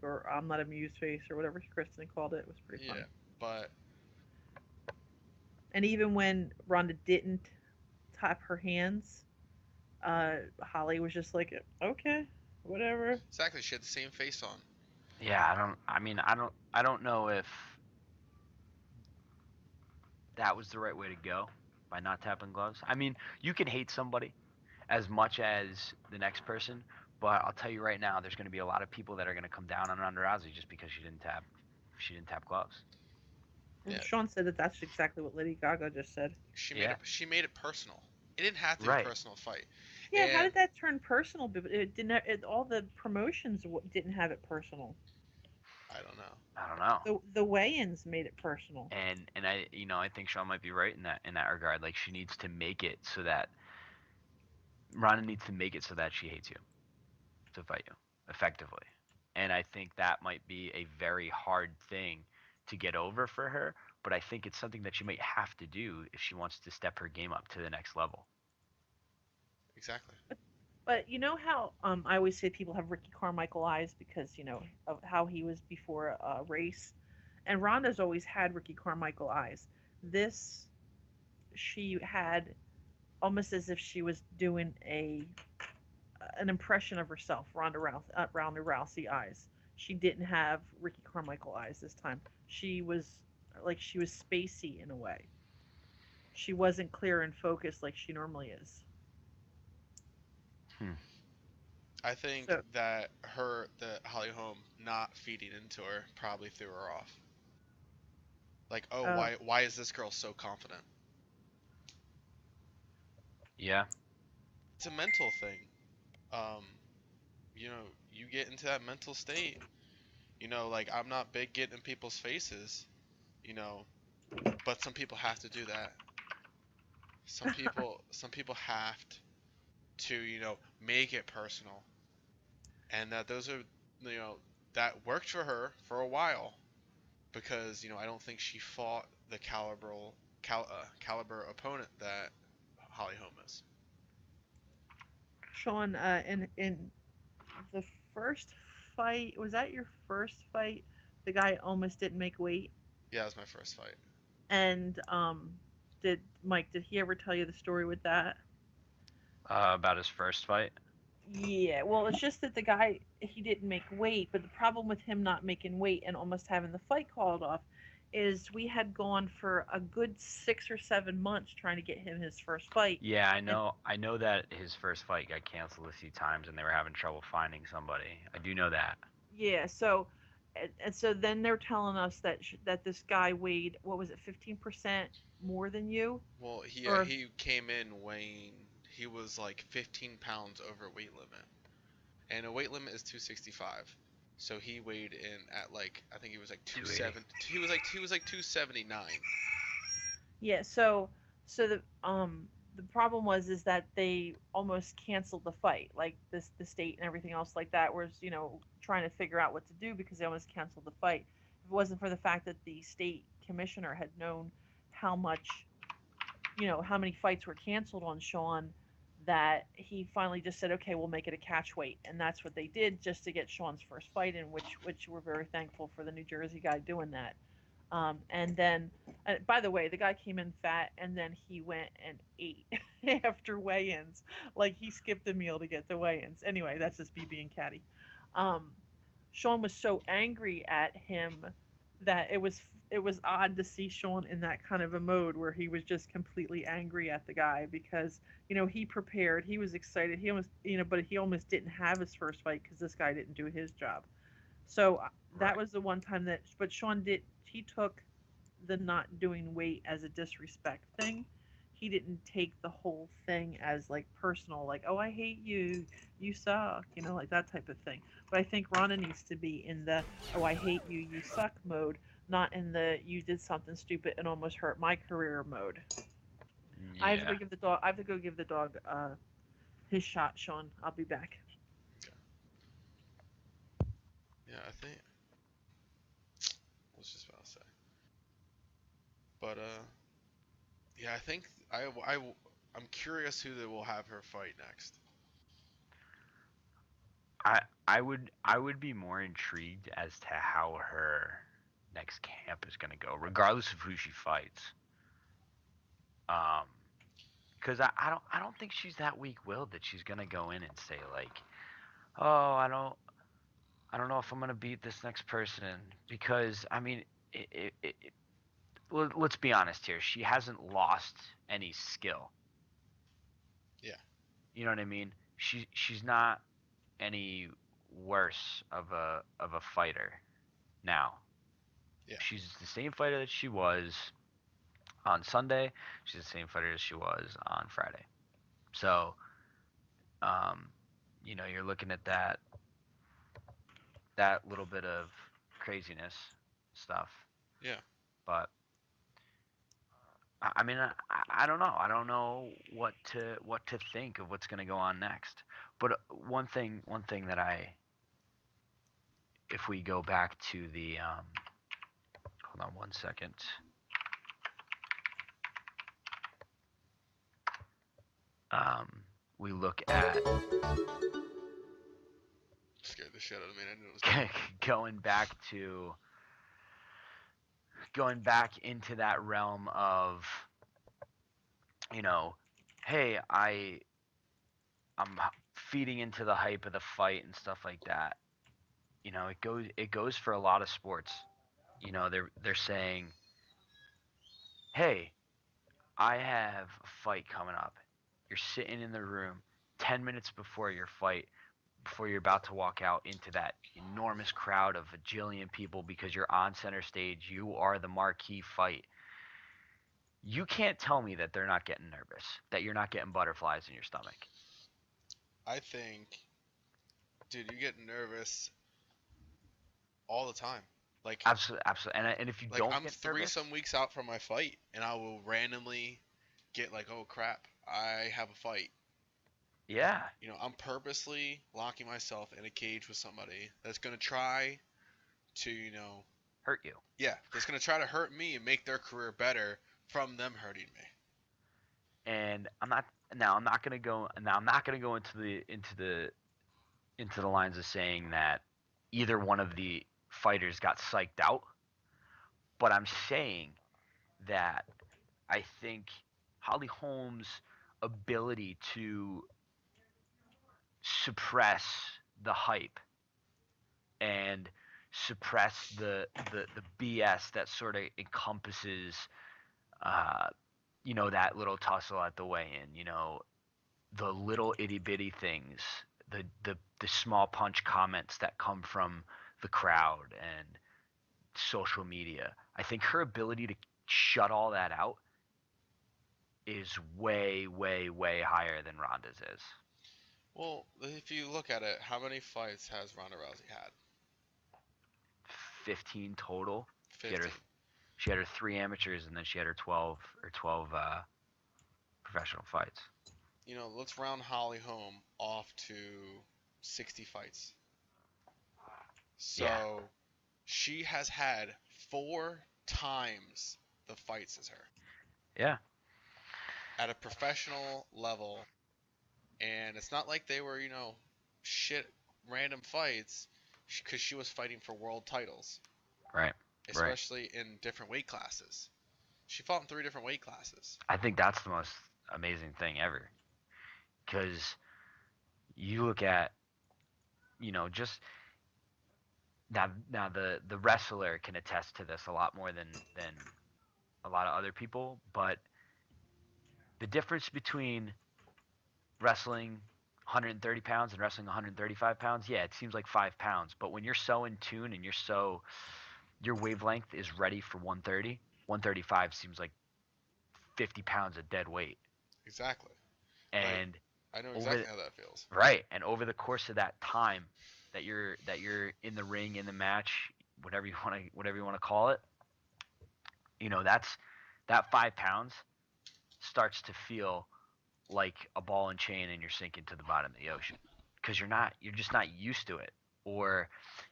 or "I'm not amused" face, or whatever Kristen called it, was pretty funny. Yeah, but. And even when Rhonda didn't tap her hands, Holly was just like, "Okay, whatever." Exactly, she had the same face on. Yeah, I don't know if that was the right way to go by not tapping gloves. I mean, you can hate somebody as much as the next person, but I'll tell you right now, there's going to be a lot of people that are going to come down on Ronda Rousey just because she didn't tap gloves. Yeah. Shawn said that that's exactly what Lady Gaga just said. She made it personal. It didn't have to be a personal fight. Yeah, how did that turn personal? But it didn't. All the promotions didn't have it personal. I don't know. The weigh-ins made it personal. And I think Shawn might be right in that regard. Like, she needs to make it so that Ronda needs to make it so that she hates you to fight you effectively. And I think that might be a very hard thing to get over for her, but I think it's something that she might have to do if she wants to step her game up to the next level. Exactly. But you know how I always say people have Ricky Carmichael eyes because of how he was before a race, and Ronda's always had Ricky Carmichael eyes. This, she had almost as if she was doing an impression of herself, Ronda Rousey eyes. she didn't have Ricky Carmichael eyes this time. She was spacey in a way. She wasn't clear and focused like she normally is. Hmm. I think So, that the Holly Holm not feeding into her probably threw her off. Like, oh, uh, why is this girl so confident? Yeah. It's a mental thing. Um, you know, you get into that mental state. You know, like I'm not big getting in people's faces, you know, but some people have to do that. Some people have to, make it personal. And that those are, that worked for her for a while because, I don't think she fought the caliber opponent that Holly Holm is. Sean, in the first fight, was that your first fight? The guy almost didn't make weight, Yeah, that was my first fight. and did Mike? Did he ever tell you the story with that? About his first fight. Yeah, well, it's just that the guy he didn't make weight, but the problem with him not making weight and almost having the fight called off is we had gone for a good 6 or 7 months trying to get him his first fight, Yeah, I and know. I know that his first fight got canceled a few times, and they were having trouble finding somebody. I do know that. yeah, and so then they're telling us that this guy weighed, what was it, 15% more than you, Well, or he came in weighing, he was like 15 pounds over weight limit. And a weight limit is 265. So he weighed in at like I think he was like 280. 27. He was like 279. yeah, so the problem was is that they almost canceled the fight, like the state and everything else like that was, trying to figure out what to do because they almost canceled the fight. If it wasn't for the fact that the state commissioner had known how much, how many fights were canceled on Sean, that he finally just said, okay, we'll make it a catch weight, and that's what they did just to get Sean's first fight in, which we're very thankful for the New Jersey guy doing that. And then, by the way, the guy came in fat, and then he went and ate after weigh-ins. Like he skipped a meal to get to weigh-ins. Anyway, that's just me being catty. Um, Sean was so angry at him that it was odd to see Sean in that kind of a mode where he was just completely angry at the guy because he prepared, he was excited, he almost but he almost didn't have his first fight because this guy didn't do his job. So that Right. was the one time that, but Sean did, he took the not doing weight as a disrespect thing. He didn't take the whole thing as like personal, like, oh, I hate you, you suck, like that type of thing. But I think Rana needs to be in the, oh, I hate you, you suck mode, not in the you did something stupid and almost hurt my career mode. I have to go Yeah. give the dog. I have to go give the dog his shot, Sean. I'll be back. Okay. Yeah, I think I was just about to say. But yeah, I think I'm curious who they will have her fight next. I would be more intrigued as to how her next camp is gonna go, regardless of who she fights. Um, because I don't think she's that weak-willed that she's gonna go in and say like, oh, I don't know if I'm gonna beat this next person because I mean, let's be honest here. She hasn't lost any skill. Yeah. You know what I mean? She's not any worse of a fighter now. Yeah. She's the same fighter that she was on Sunday. She's the same fighter as she was on Friday. So, um, you're looking at that little bit of craziness stuff. Yeah. But I mean, I don't know. I don't know what to think of what's going to go on next. But one thing that if we go back to the hold on 1 second. We look at Scared the shit out of me. I didn't know it was coming. going back to going back into that realm of, you know, hey, I'm feeding into the hype of the fight and stuff like that. it goes for a lot of sports. They're saying, "Hey, I have a fight coming up." You're sitting in the room 10 minutes before your fight, before you're about to walk out into that enormous crowd of a jillion people because you're on center stage, you are the marquee fight. You can't tell me that they're not getting nervous, that you're not getting butterflies in your stomach. I think, dude, you get nervous all the time. Like, Absolutely, absolutely. And if you like don't I'm get three nervous, some weeks out from my fight, and I will randomly get like, oh crap, I have a fight. yeah, I'm purposely locking myself in a cage with somebody that's gonna try to, hurt you. yeah, that's gonna try to hurt me and make their career better from them hurting me. And I'm not gonna go into the lines of saying that either one of the fighters got psyched out, but I'm saying that I think Holly Holm's ability to suppress the hype and suppress the BS that sort of encompasses uh, that little tussle at the weigh-in, the little itty bitty things, the small punch comments that come from the crowd and social media. I think her ability to shut all that out is way, way, way higher than Ronda's is. Well, if you look at it, how many fights has Ronda Rousey had? 15 total. She had 15. her 3 amateurs and then she had her 12 professional fights. Let's round Holly Holm off to 60 fights. So Yeah. she has had 4 times the fights as her Yeah. at a professional level. And it's not like they were, shit random fights, because she was fighting for world titles, Right. especially in different weight classes. She fought in 3 different weight classes. I think that's the most amazing thing ever. Because you look at, just now the wrestler can attest to this a lot more than a lot of other people, but the difference between wrestling 130 pounds and wrestling 135 pounds, yeah, it seems like 5 pounds. But when you're so in tune and your wavelength is ready for 130, 135 seems like 50 pounds of dead weight. Exactly. And I know exactly how that feels. right, and over the course of that time that you're in the ring, in the match, whatever you want to call it, that 5 pounds starts to feel like a ball and chain and you're sinking to the bottom of the ocean because you're just not used to it. Or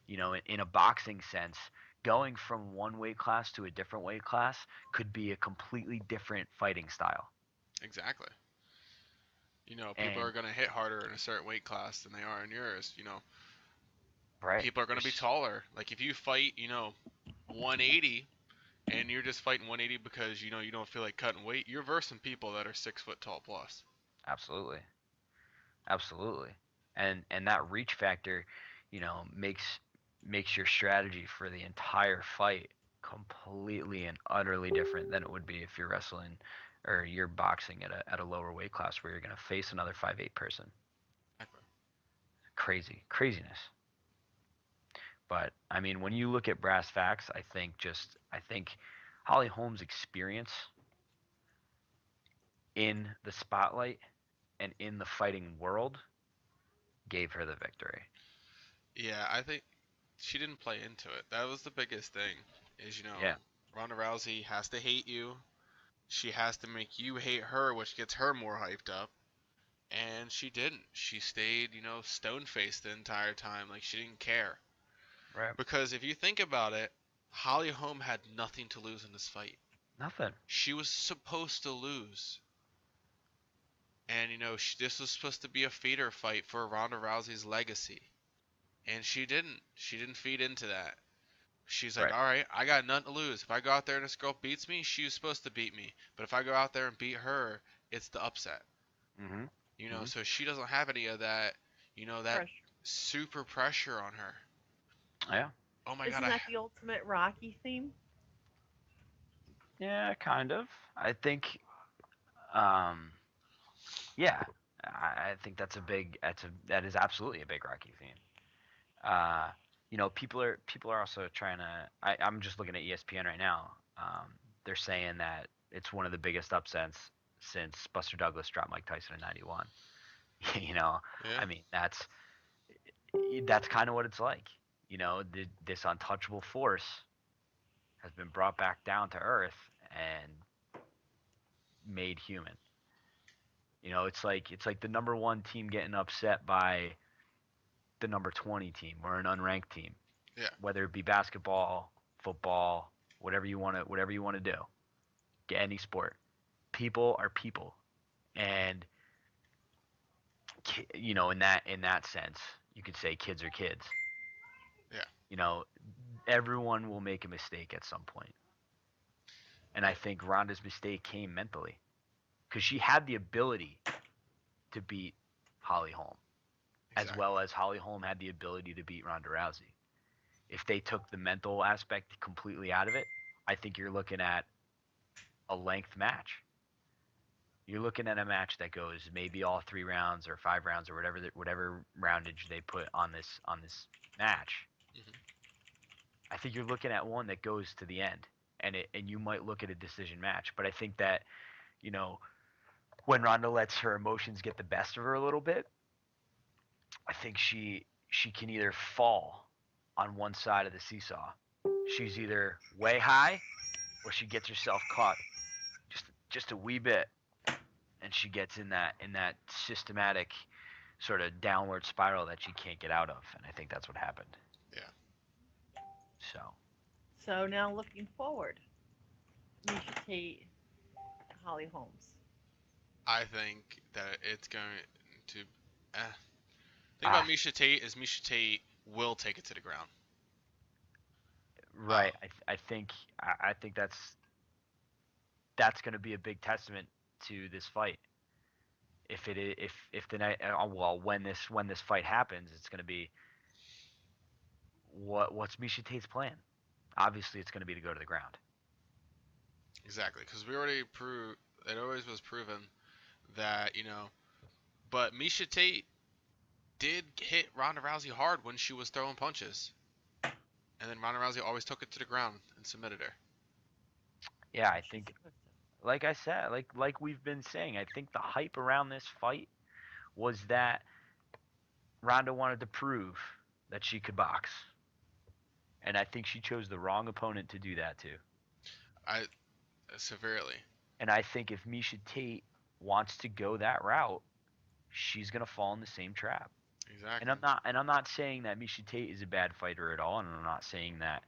in a boxing sense, going from one weight class to a different weight class could be a completely different fighting style. Exactly. People And are going to hit harder in a certain weight class than they are in yours. right, People are going to be taller. Like if you fight, 180 and you're just fighting 180 because you don't feel like cutting weight, you're versing people that are 6 foot tall plus. absolutely, and that reach factor, makes your strategy for the entire fight completely and utterly different than it would be if you're wrestling or you're boxing at a lower weight class where you're going to face another 5'8" person. Exactly. Craziness. But I mean, when you look at brass facts, I think Holly Holm's experience in the spotlight and in the fighting world gave her the victory. Yeah, I think she didn't play into it. That was the biggest thing. Is Yeah. Ronda Rousey has to hate you. She has to make you hate her, which gets her more hyped up. And she didn't. She stayed, stone faced the entire time, like she didn't care. Right. Because if you think about it, Holly Holm had nothing to lose in this fight. Nothing. She was supposed to lose. And this was supposed to be a feeder fight for Ronda Rousey's legacy. And she didn't. She didn't feed into that. She's like, Right. all right, I got nothing to lose. If I go out there and this girl beats me, she was supposed to beat me. But if I go out there and beat her, it's the upset. Mm-hmm. So she doesn't have any of that, that Pressure. super pressure on her. Yeah. Oh my god, Isn't that the ultimate Rocky theme? Yeah, kind of. I think, um, yeah, I think that is absolutely a big Rocky theme. Uh, people are also trying to. I'm just looking at ESPN right now. They're saying that it's one of the biggest upsets since Buster Douglas dropped Mike Tyson in '91. you know, yeah. I mean that's kind of what it's like. This untouchable force has been brought back down to earth and made human. It's like the number one team getting upset by the number 20 team or an unranked team, Yeah. whether it be basketball, football, whatever you want to do. Get any sport. People are people, and in that sense, you could say kids are kids. Yeah. You know, everyone will make a mistake at some point, and I Yeah. think Ronda's mistake came mentally because she had the ability to beat Holly Holm, as Exactly. well as Holly Holm had the ability to beat Ronda Rousey. If they took the mental aspect completely out of it, I think you're looking at a length match. You're looking at a match that goes maybe all 3 rounds or 5 rounds or whatever roundage they put on this match. Hmm. I think you're looking at one that goes to the end, and you might look at a decision match. But I think that you know when Ronda lets her emotions get the best of her a little bit, I think she can either fall on one side of the seesaw. She's either way high or she gets herself caught just a wee bit, and she gets in that systematic sort of downward spiral that she can't get out of, and I think that's what happened. Yeah. So So now looking forward, Misha Tate, Holly Holmes. I think that it's going to. Thing about ah Misha Tate is Misha Tate will take it to the ground. right, I think that's going to be a big testament to this fight. If the night well when this fight happens, it's going to be what's Misha Tate's plan? Obviously, it's going to be to go to the ground. Exactly, because we already proved. It always was proven that But Misha Tate did hit Ronda Rousey hard when she was throwing punches, and then Ronda Rousey always took it to the ground and submitted her. Yeah, I She's think, supposed to. like I said, like we've been saying, I think the hype around this fight was that Ronda wanted to prove that she could box, and I think she chose the wrong opponent to do that to. I severely. And I think if Misha Tate wants to go that route, she's gonna fall in the same trap. And Exactly. I'm not saying that Misha Tate is a bad fighter at all, and I'm not saying that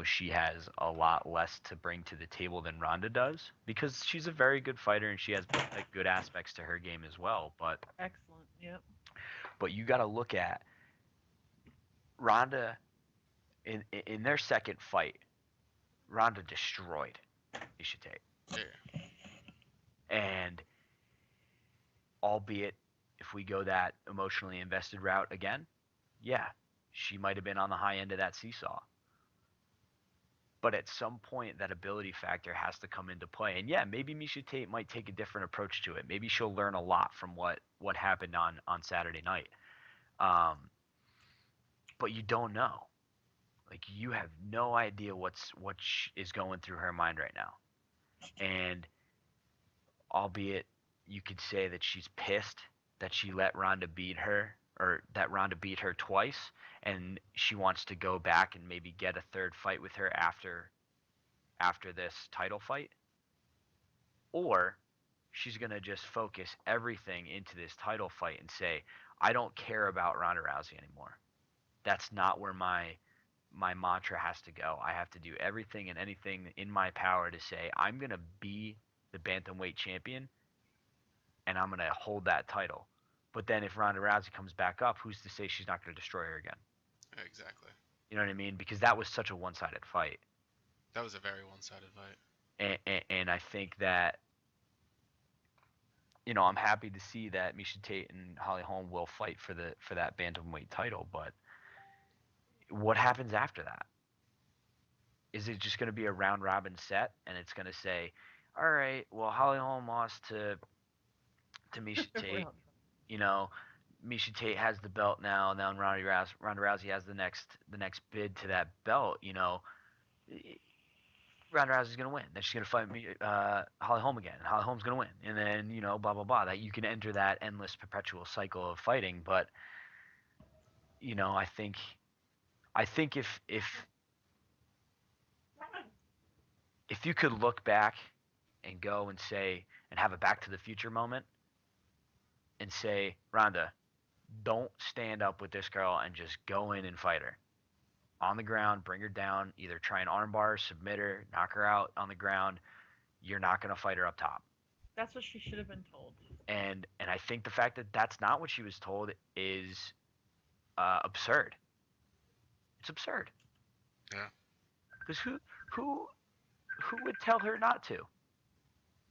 she has a lot less to bring to the table than Ronda does, because she's a very good fighter and she has good aspects to her game as well. But Excellent. Yep. you got to look at Ronda in their second fight. Ronda destroyed Misha Tate, Yeah. and albeit if we go that emotionally invested route again, yeah, she might have been on the high end of that seesaw. But at some point, that ability factor has to come into play. And yeah, maybe Misha Tate might take a different approach to it. Maybe she'll learn a lot from what happened on Saturday night. Um, but you don't know. Like, you have no idea what is going through her mind right now. And albeit you could say that she's pissed that she let Ronda beat her, or that Ronda beat her twice, and she wants to go back and maybe get a third fight with her after this title fight, or she's going to just focus everything into this title fight and say, I don't care about Ronda Rousey anymore. That's not where my mantra has to go. I have to do everything and anything in my power to say I'm going to be the bantamweight champion, and I'm going to hold that title. But then if Ronda Rousey comes back up, who's to say she's not going to destroy her again? Exactly. You know what I mean? Because that was such a one-sided fight. That was a very one-sided fight. And I think that I'm happy to see that Misha Tate and Holly Holm will fight for that bantamweight title, but what happens after that? Is it just going to be a round robin set, and it's going to say, all right, well, Holly Holm lost to Misha Tate. You know, Misha Tate has the belt now. Now Ronda Rousey has the next bid to that belt. You know, Ronda Rousey's gonna win. Then she's gonna fight me, Holly Holm again. And Holly Holm's gonna win, and then blah blah blah. That you can enter that endless perpetual cycle of fighting. But I think if you could look back and go and say and have a Back to the Future moment and say, Ronda, don't stand up with this girl and just go in and fight her on the ground, bring her down, either try an armbar, submit her, knock her out on the ground. You're not going to fight her up top. That's what she should have been told. And I think the fact that that's not what she was told is absurd. It's absurd. Yeah. Because who would tell her not to?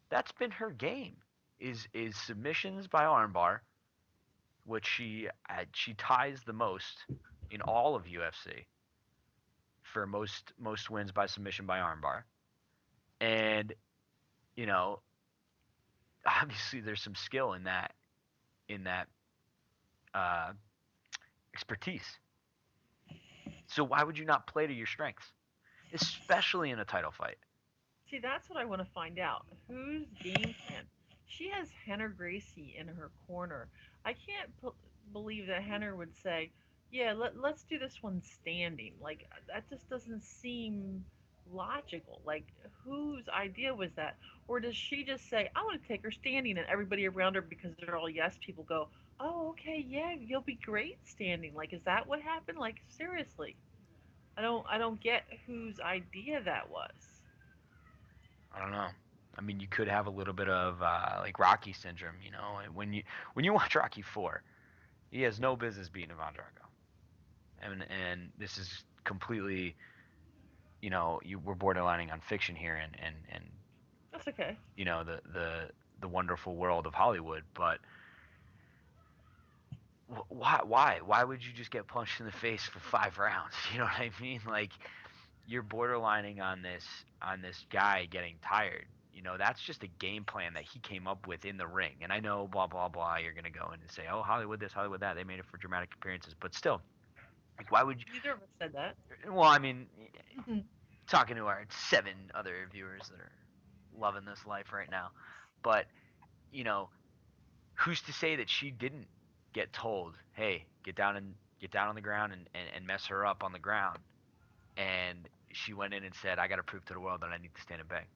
That's been her game. Is submissions by armbar, which she ties the most in all of UFC for most wins by submission by armbar. And obviously there's some skill in that expertise. So why would you not play to your strengths, especially in a title fight? See, that's what I want to find out. Whose game plan? She has Henner Gracie in her corner. I can't believe that Henner would say, "Yeah, let's do this one standing." Like that just doesn't seem logical. Like whose idea was that? Or does she just say, "I want to take her standing," and everybody around her, because they're all yes people, go, "Oh, okay, yeah, you'll be great standing." Like, is that what happened? Like, seriously, I don't get whose idea that was. I don't know. I mean, you could have a little bit of like Rocky syndrome, and when you watch Rocky 4, he has no business beating Ivan Drago. And this is completely, we're borderlining on fiction here, and That's okay. the wonderful world of Hollywood. But why would you just get punched in the face for 5 rounds? You know what I mean? Like, you're borderlining on this guy getting tired. That's just a game plan that he came up with in the ring. And I know, blah blah blah, you're gonna go in and say, oh, Hollywood this, Hollywood that, they made it for dramatic appearances. But still, like, why would you? Neither of us said that. Well, I mean, talking to our 7 other viewers that are loving this life right now, but who's to say that she didn't get told, hey, get down on the ground and mess her up on the ground, and she went in and said, I got to prove to the world that I need to stand and bang.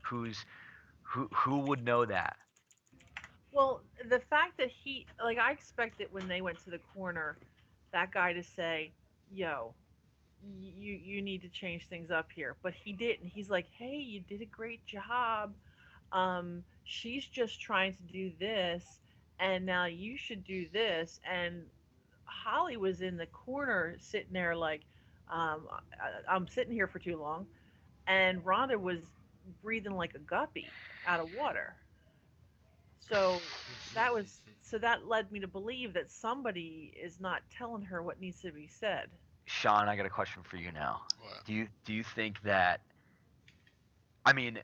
Who would know that? Well, the fact that I expected when they went to the corner, that guy to say, "Yo, you need to change things up here," but he didn't. He's like, "Hey, you did a great job. She's just trying to do this, and now you should do this." And Holly was in the corner sitting there like, I'm sitting here for too long, and Rhonda was breathing like a guppy out of water. So that led me to believe that somebody is not telling her what needs to be said. Shawn, I got a question for you now. What? Do you think that? I mean,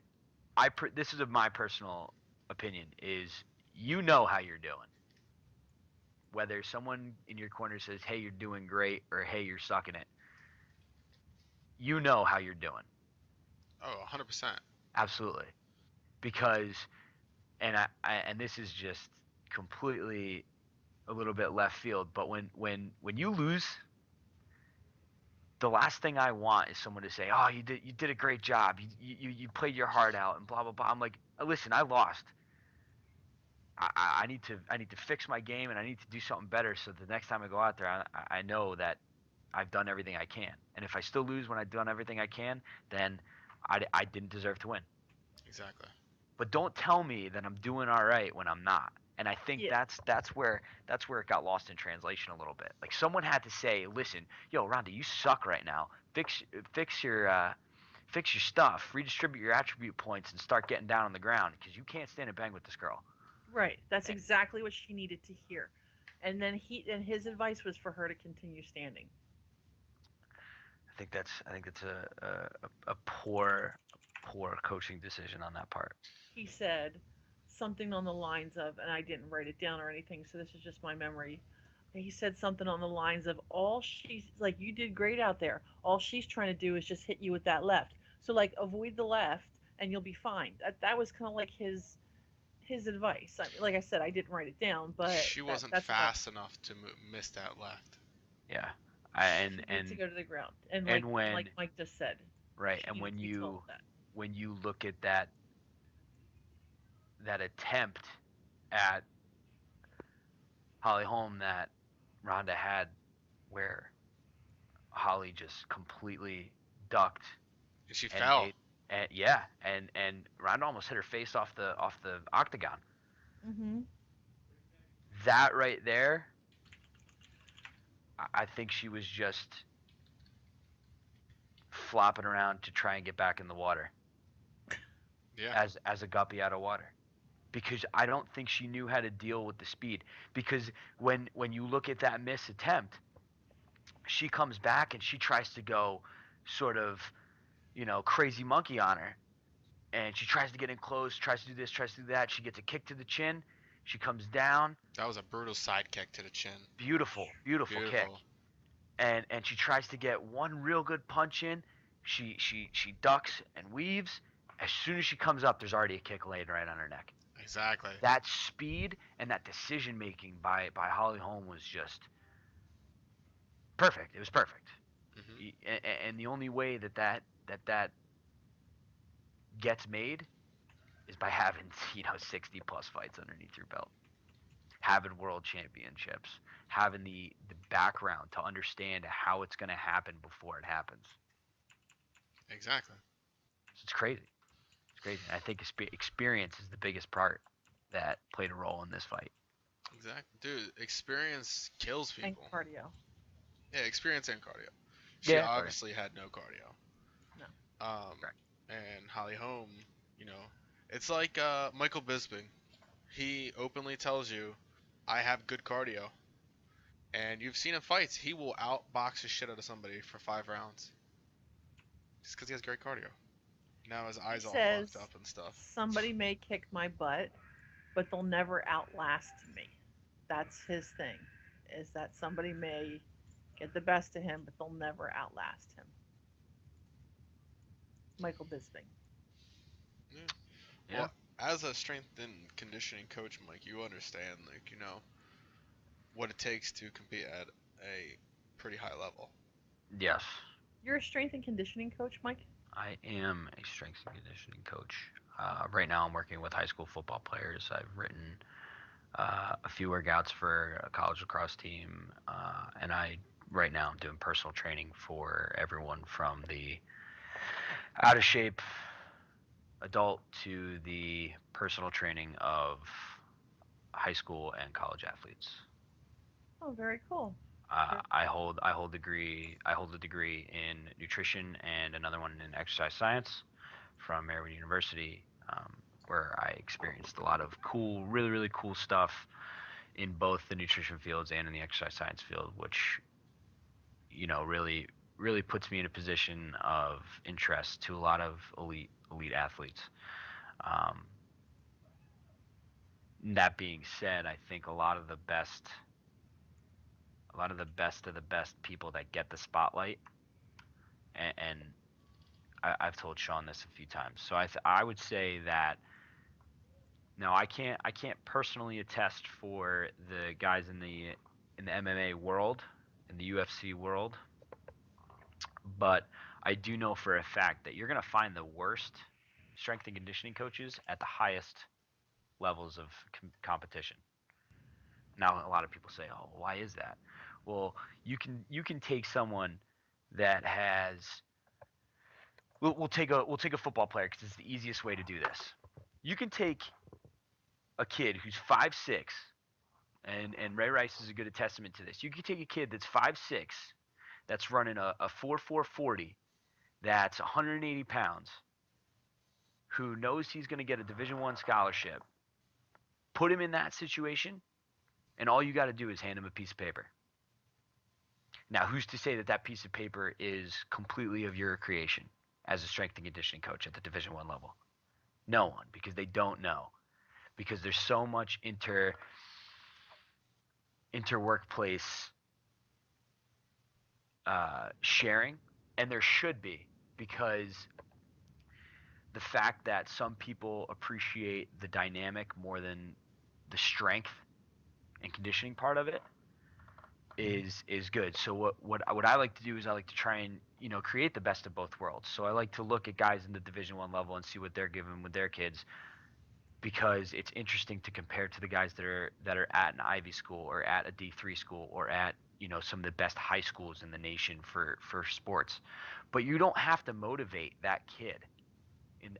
this is my personal opinion. Is how you're doing. Whether someone in your corner says, "Hey, you're doing great," or "Hey, you're sucking it," how you're doing. Oh, 100%. Absolutely, because and this is just completely a little bit left field, but when you lose, the last thing I want is someone to say, "Oh, you did a great job. You played your heart out," and blah blah blah. I'm like, listen, I lost. I need to fix my game, and I need to do something better, so the next time I go out there, I know that I've done everything I can. And if I still lose when I've done everything I can, then I didn't deserve to win. Exactly. But don't tell me that I'm doing all right when I'm not. And I think Yeah. that's where it got lost in translation a little bit. Like, someone had to say, "Listen, yo, Ronda, you suck right now. Fix your stuff, redistribute your attribute points, and start getting down on the ground, because you can't stand and bang with this girl." Right. That's exactly what she needed to hear. And then his advice was for her to continue standing. I think that's a poor coaching decision on that part. He said something on the lines of, and I didn't write it down or anything, so this is just my memory. He said something on the lines of, all she's like, you did great out there. All she's trying to do is just hit you with that left. So like, avoid the left, and you'll be fine. That was kind of like his advice. I mean, like I said, I didn't write it down, but She wasn't that's about. fast enough to miss that left. Yeah. She needs to go to the ground, and and like Mike just said, right, she and needs to be told that. when you look at that attempt at Holly Holm that Ronda had, where Holly just completely ducked And she and fell. made, and yeah, and Ronda almost hit her face off the octagon. Mm-hmm. That right there, I think she was just flopping around to try and get back in the water Yeah. as a guppy out of water. Because I don't think she knew how to deal with the speed. Because when you look at that miss attempt, she comes back and she tries to go sort of, crazy monkey on her. And she tries to get in close, tries to do this, tries to do that. She gets a kick to the chin. She comes down. That was a brutal side kick to the chin. Beautiful, beautiful kick. Beautiful. And she tries to get one real good punch in. She ducks and weaves. As soon as she comes up, there's already a kick laid right on her neck. Exactly. That speed and that decision making by Holly Holm was just perfect. It was perfect. Hmm. And the only way that gets made is by having 60 plus fights underneath your belt, having world championships, having the background to understand how it's going to happen before it happens. Exactly. So it's crazy. It's crazy. And I think experience is the biggest part that played a role in this fight. Exactly. Dude, experience kills And people. cardio. Yeah, experience and cardio. She Yeah. obviously had no cardio. No. Um, and Holly Holm, you know, it's like Michael Bisping. He openly tells you, "I have good cardio," and you've seen him fights. He will outbox the shit out of somebody for 5 rounds just because he has great cardio. Now his He eyes all says fucked up and stuff. somebody may kick my butt, but they'll never outlast me. That's his thing. Is that somebody may get the best of him, but they'll never outlast him. Michael Bisping. Yeah. Yeah. Well, as a strength and conditioning coach, Mike, you understand, like, what it takes to compete at a pretty high level. Yes. You're a strength and conditioning coach, Mike? I am a strength and conditioning coach. Right now, I'm working with high school football players. I've written a few workouts for a college lacrosse team, and right now I'm doing personal training for everyone from the out of shape adult to the personal training of high school and college athletes. Oh, very cool. I hold a degree in nutrition and another one in exercise science from Maryland University, where I experienced a lot of cool, really really cool stuff in both the nutrition fields and in the exercise science field, which really puts me in a position of interest to a lot of elite athletes. Um, that being said, I think a lot of the best people that get the spotlight, and I've told Shawn this a few times. So I would say that no, I can't personally attest for the guys in the MMA world, in the UFC world, but I do know for a fact that you're gonna find the worst strength and conditioning coaches at the highest levels of competition. Now a lot of people say, "Oh, why is that?" Well, you can take someone that has we'll take a football player because it's the easiest way to do this. You can take a kid who's 5'6", and Ray Rice is a good testament to this. You can take a kid that's 5'6", that's running a 4.40, that's 180 pounds, who knows he's going to get a Division I scholarship. Put him in that situation, And all you got to do is hand him a piece of paper. Now, who's to say that that piece of paper is completely of your creation as a strength and conditioning coach at the Division I level? No one, because they don't know. Because there's so much inter-workplace sharing, and there should be, because the fact that some people appreciate the dynamic more than the strength and conditioning part of it is good. So what I like to do is I like to try and create the best of both worlds. So I like to look at guys in the Division I level and see what they're giving with their kids, because it's interesting to compare to the guys that are at an Ivy school or at a D3 school or at some of the best high schools in the nation for sports. But you don't have to motivate that kid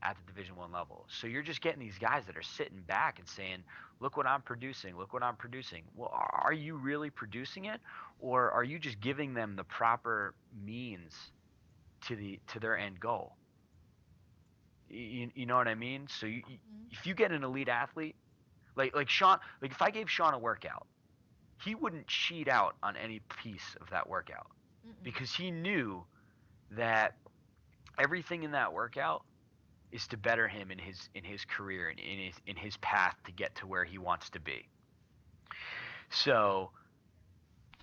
at the Division I level. So you're just getting these guys that are sitting back and saying, "Look what I'm producing. Look what I'm producing." Well, are you really producing it, or are you just giving them the proper means to their end goal? You know what I mean? So if you get an elite athlete, like Shawn, like if I gave Shawn a workout, he wouldn't cheat out on any piece of that workout, because he knew that everything in that workout is to better him in his career and in his path to get to where he wants to be. So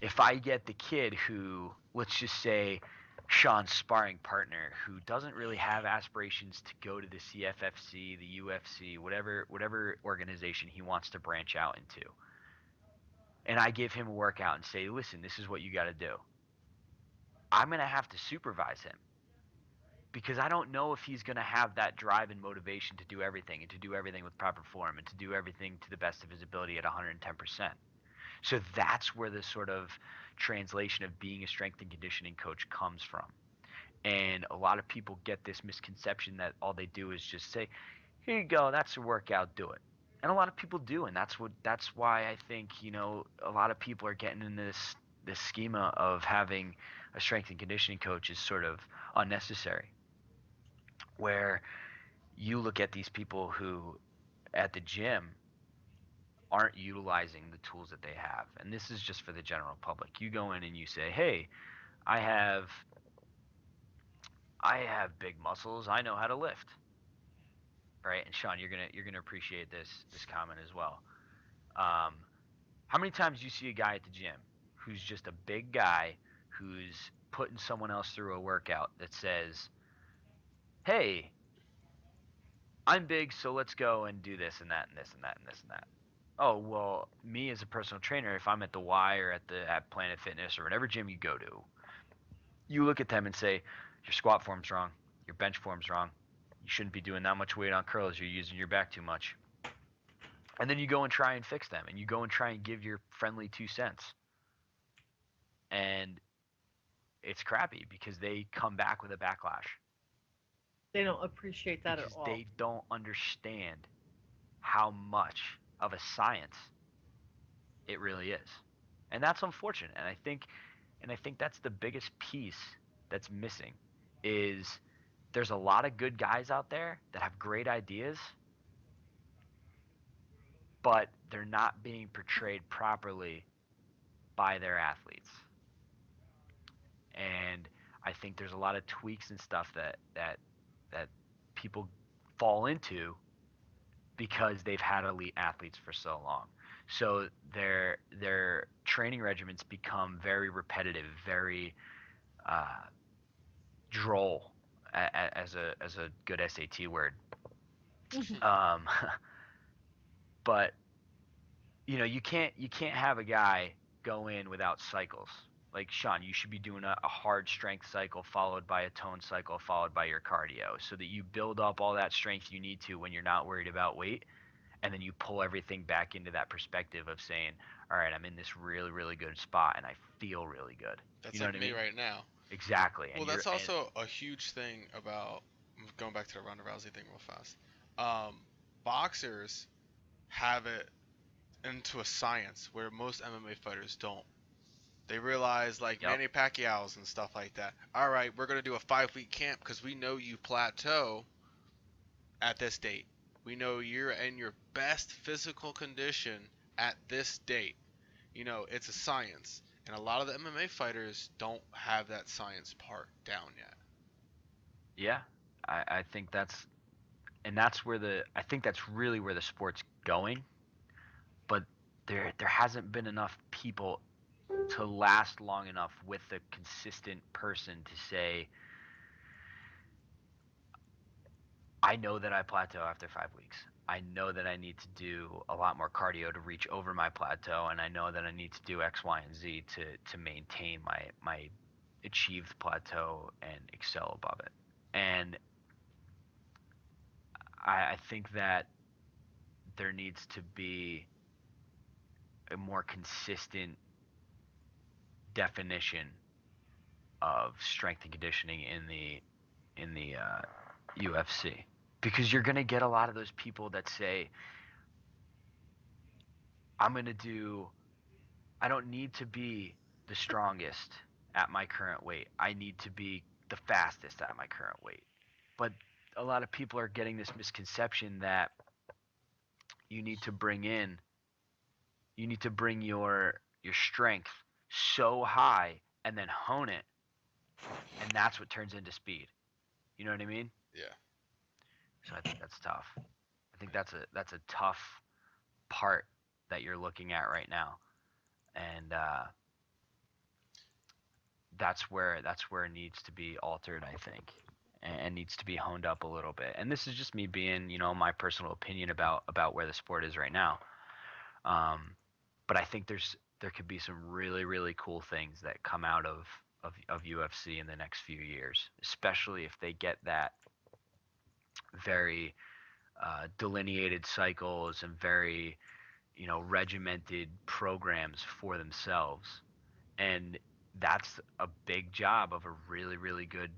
if I get the kid who, let's just say, Shawn's sparring partner, who doesn't really have aspirations to go to the CFFC, the UFC, whatever organization he wants to branch out into, and I give him a workout and say, "Listen, this is what you got to do," I'm going to have to supervise him, because I don't know if he's going to have that drive and motivation to do everything, and to do everything with proper form, and to do everything to the best of his ability at 110%. So that's where the sort of translation of being a strength and conditioning coach comes from. And a lot of people get this misconception that all they do is just say, "Here you go, that's a workout, do it." And a lot of people do, and that's why I think, a lot of people are getting in this schema of having a strength and conditioning coach is sort of unnecessary. Where you look at these people who at the gym aren't utilizing the tools that they have, and this is just for the general public. You go in and you say, "Hey, I have big muscles, I know how to lift," right? And Shawn, you're gonna appreciate this comment as well. How many times do you see a guy at the gym who's just a big guy who's putting someone else through a workout that says, "Hey, I'm big, so let's go and do this and that and this and that and this and that." Oh, well, me as a personal trainer, if I'm at the Y or at Planet Fitness or whatever gym you go to, you look at them and say, "Your squat form's wrong, your bench form's wrong, you shouldn't be doing that much weight on curls, you're using your back too much." And then you go and try and fix them, and you go and try and give your friendly 2 cents. And it's crappy, because they come back with a backlash. They don't appreciate that because at all. they don't understand how much of a science it really is. And that's unfortunate. And I think that's the biggest piece that's missing, is there's a lot of good guys out there that have great ideas, but they're not being portrayed properly by their athletes. And I think there's a lot of tweaks and stuff that people fall into because they've had elite athletes for so long. So their training regimens become very repetitive, very droll, as a good SAT word. But you can't have a guy go in without cycles. Like, Shawn, you should be doing a hard strength cycle followed by a tone cycle followed by your cardio, so that you build up all that strength you need to when you're not worried about weight, and then you pull everything back into that perspective of saying, "All right, I'm in this really, really good spot and I feel really good." That's You know like what I me mean? right now. Exactly. Well, that's also a huge thing about, going back to the Ronda Rousey thing real fast. Boxers have it into a science where most MMA fighters don't. They realize, like, Yep. Manny Pacquiao's and stuff like that. All right, we're gonna do a 5-week camp because we know you plateau at this date. We know you're in your best physical condition at this date. It's a science, and a lot of the MMA fighters don't have that science part down yet. Yeah, I think that's where I think that's really where the sport's going. But there hasn't been enough people to last long enough with a consistent person to say, I know that I plateau after 5 weeks. I know that I need to do a lot more cardio to reach over my plateau, and I know that I need to do X, Y, and Z to maintain my achieved plateau and excel above it. And I think that there needs to be a more consistent definition of strength and conditioning in the UFC, because you're gonna get a lot of those people that say, I'm gonna do I don't need to be the strongest at my current weight. I need to be the fastest at my current weight. But a lot of people are getting this misconception that you need to bring in you need to bring your strength so high and then hone it, and that's what turns into speed. You know what I mean? Yeah. So I think that's tough. I think that's a tough part that you're looking at right now. And that's where it needs to be altered, I think, and needs to be honed up a little bit. And this is just me being, my personal opinion about where the sport is right now. But I think there could be some really really cool things that come out of UFC in the next few years, especially if they get that very delineated cycles and very regimented programs for themselves. And that's a big job of a really really good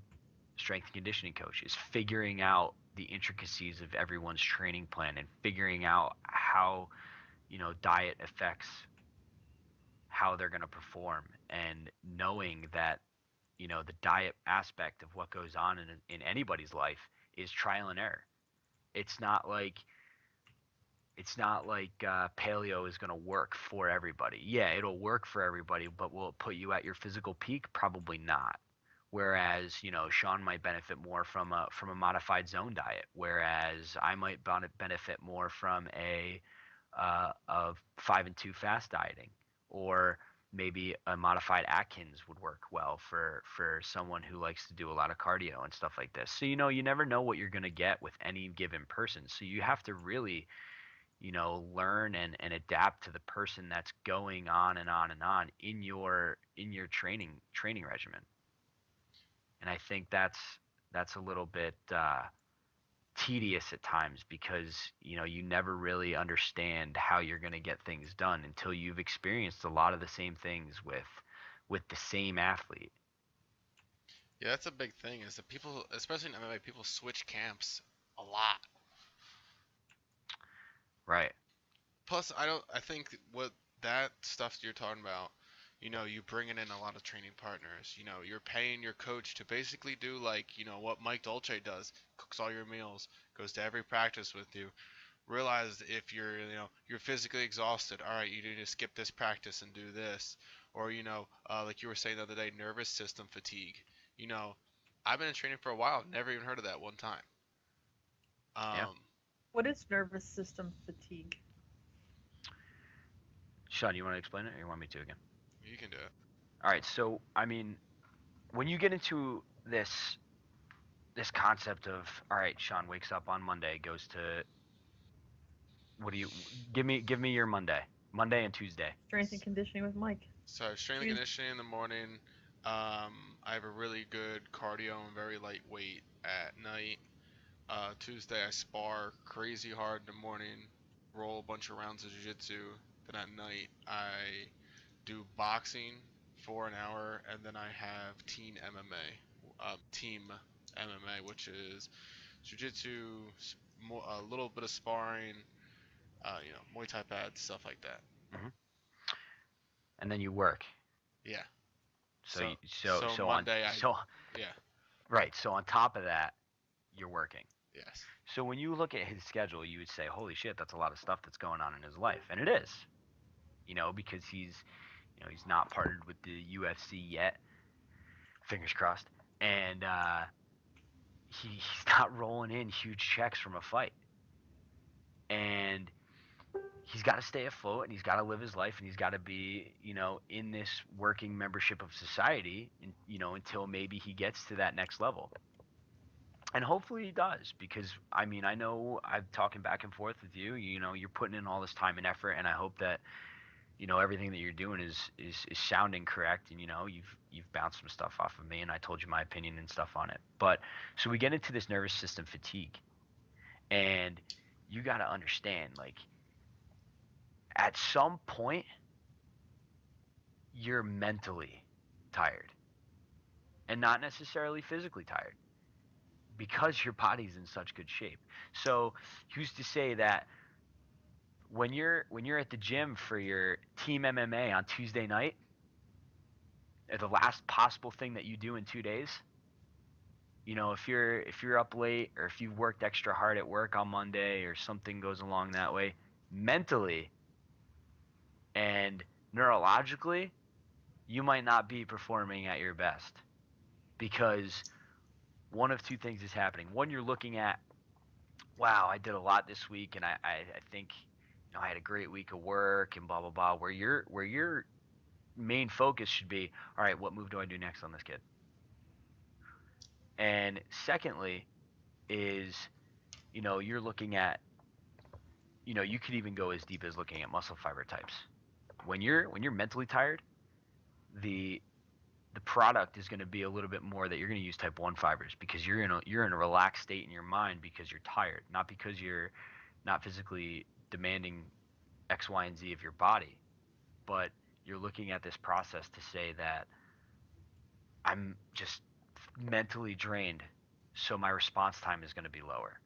strength and conditioning coach, is figuring out the intricacies of everyone's training plan and figuring out how diet affects how they're going to perform, and knowing that the diet aspect of what goes on in anybody's life is trial and error. It's not like paleo is going to work for everybody. Yeah, it'll work for everybody, but will it put you at your physical peak? Probably not. Whereas, Sean might benefit more from a modified zone diet, whereas I might benefit more from a 5 and 2 fast dieting, or maybe a modified Atkins would work well for someone who likes to do a lot of cardio and stuff like this. So you never know what you're going to get with any given person. So you have to really learn and adapt to the person that's going on and on and on in your training regimen. And I think that's a little bit tedious at times, because you never really understand how you're going to get things done until you've experienced a lot of the same things with the same athlete. Yeah, that's a big thing. Is that people, especially in MMA, people switch camps a lot. Right. Plus, I think what that stuff you're talking about, you bringing in a lot of training partners. You're paying your coach to basically do like, what Mike Dolce does, cooks all your meals, goes to every practice with you. Realize if you're physically exhausted, all right, you need to skip this practice and do this, or like you were saying the other day, nervous system fatigue. You know, I've been in training for a while, never even heard of that one time. Yeah. What is nervous system fatigue? Sean, you want to explain it, or you want me to again? You can do it. All right. So, I mean, when you get into this concept of, all right, Sean wakes up on Monday, goes to, what do you give me your Monday and Tuesday. Strength and conditioning with Mike. So strength and conditioning in the morning. I have a really good cardio and very lightweight at night. Tuesday I spar crazy hard in the morning, roll a bunch of rounds of jiu-jitsu. Then at night I do boxing for an hour, and then I have team MMA, which is jiu-jitsu, a little bit of sparring, Muay Thai pads, stuff like that. Hmm. And then you work. Yeah. So So, you, so so so on Monday so yeah, right. So on top of that, you're working. yes. So when you look at his schedule, you would say, "Holy shit, that's a lot of stuff that's going on in his life," and it is. because he's not partnered with the UFC yet. Fingers crossed. And he's not rolling in huge checks from a fight. And he's got to stay afloat, and he's got to live his life, and he's got to be, in this working membership of society, until maybe he gets to that next level. And hopefully he does, because I know I'm talking back and forth with you. You're putting in all this time and effort, and I hope that everything that you're doing is sounding correct. And you've bounced some stuff off of me, and I told you my opinion and stuff on it. But so we get into this nervous system fatigue, and you got to understand, like, at some point you're mentally tired and not necessarily physically tired, because your body's in such good shape. So who's to say that when you're at the gym for your team MMA on Tuesday night, the last possible thing that you do in 2 days, if you're up late, or if you've worked extra hard at work on Monday, or something goes along that way, mentally and neurologically, you might not be performing at your best, because one of two things is happening. One, you're looking at, wow, I did a lot this week, and I think I had a great week of work and blah blah blah. Where your main focus should be, all right, what move do I do next on this kid? And secondly, is you're looking at, you could even go as deep as looking at muscle fiber types. When you're mentally tired, the product is going to be a little bit more that you're going to use type 1 fibers, because you're in a relaxed state in your mind, because you're tired, not because you're not physically demanding X, Y, and Z of your body, but you're looking at this process to say that I'm just mentally drained, so my response time is going to be lower.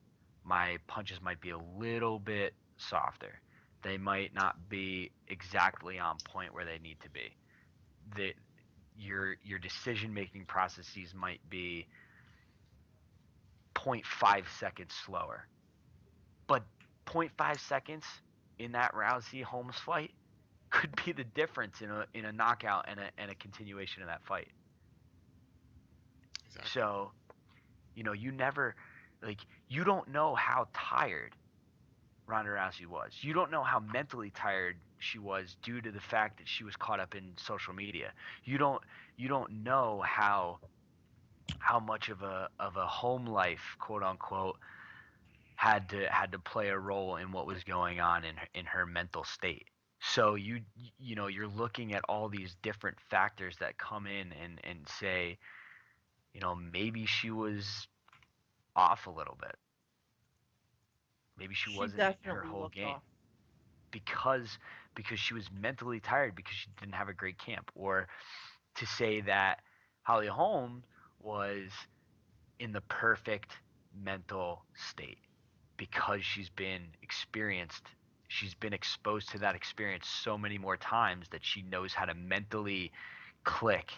My punches might be a little bit softer. They might not be exactly on point where they need to be. Your decision-making processes might be 0.5 seconds slower. But 0.5 seconds in that Rousey Holmes fight could be the difference in a knockout and a continuation of that fight. Exactly. So, you never, you don't know how tired Ronda Rousey was. You don't know how mentally tired she was due to the fact that she was caught up in social media. You don't know how much of a home life, quote unquote, had to play a role in what was going on in her mental state. So you're looking at all these different factors that come in and say, maybe she was off a little bit. Maybe she wasn't in her definitely whole looked game. off. because she was mentally tired, because she didn't have a great camp. Or to say that Holly Holm was in the perfect mental state because she's been exposed to that experience so many more times that she knows how to mentally click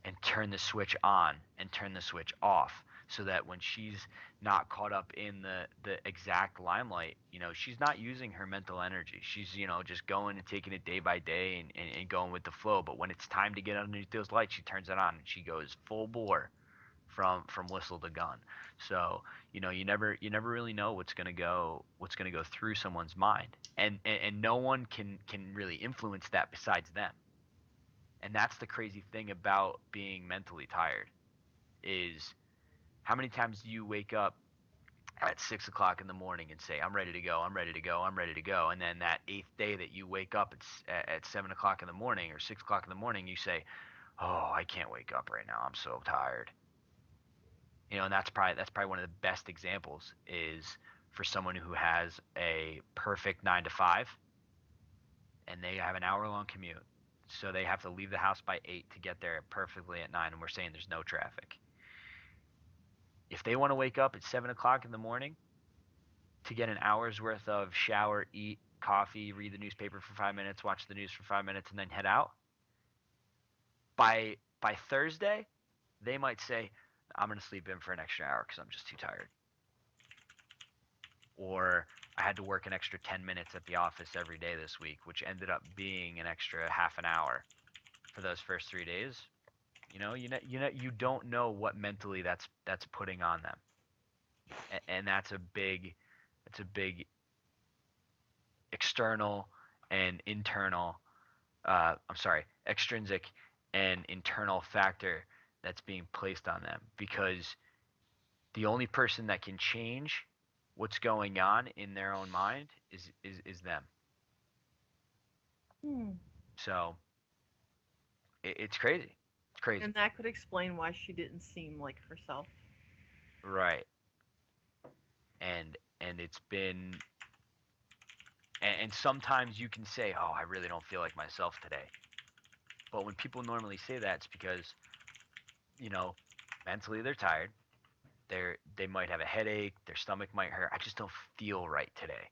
and turn the switch on and turn the switch off, so that when she's not caught up in the exact limelight, she's not using her mental energy. She's, just going and taking it day by day and going with the flow. But when it's time to get underneath those lights, she turns it on and she goes full bore from whistle to gun. So, you never really know what's gonna go through someone's mind. And no one can really influence that besides them. And that's the crazy thing about being mentally tired, is how many times do you wake up at 6 o'clock in the morning and say, I'm ready to go, I'm ready to go, I'm ready to go. And then that 8th day that you wake up at 7 o'clock in the morning or 6 o'clock in the morning, you say, oh, I can't wake up right now, I'm so tired. And that's probably one of the best examples, is for someone who has a perfect 9 to 5 and they have an hour-long commute. So they have to leave the house by 8 to get there perfectly at 9, and we're saying there's no traffic. If they want to wake up at 7 o'clock in the morning to get an hour's worth of shower, eat, coffee, read the newspaper for 5 minutes, watch the news for 5 minutes, and then head out, by Thursday, they might say, I'm going to sleep in for an extra hour because I'm just too tired. Or I I had to work an extra 10 minutes at the office every day this week, which ended up being an extra half an hour for those first 3 days. You don't know what mentally that's putting on them, and that's a big external and internal. I'm sorry, extrinsic and internal factor that's being placed on them, because the only person that can change what's going on in their own mind is them. Hmm. So it's crazy. It's crazy. And that could explain why she didn't seem like herself. Right. And it's been and sometimes you can say, "Oh, I really don't feel like myself today." But when people normally say that, it's because, you know, mentally they're tired. They might have a headache, their stomach might hurt. I just don't feel right today.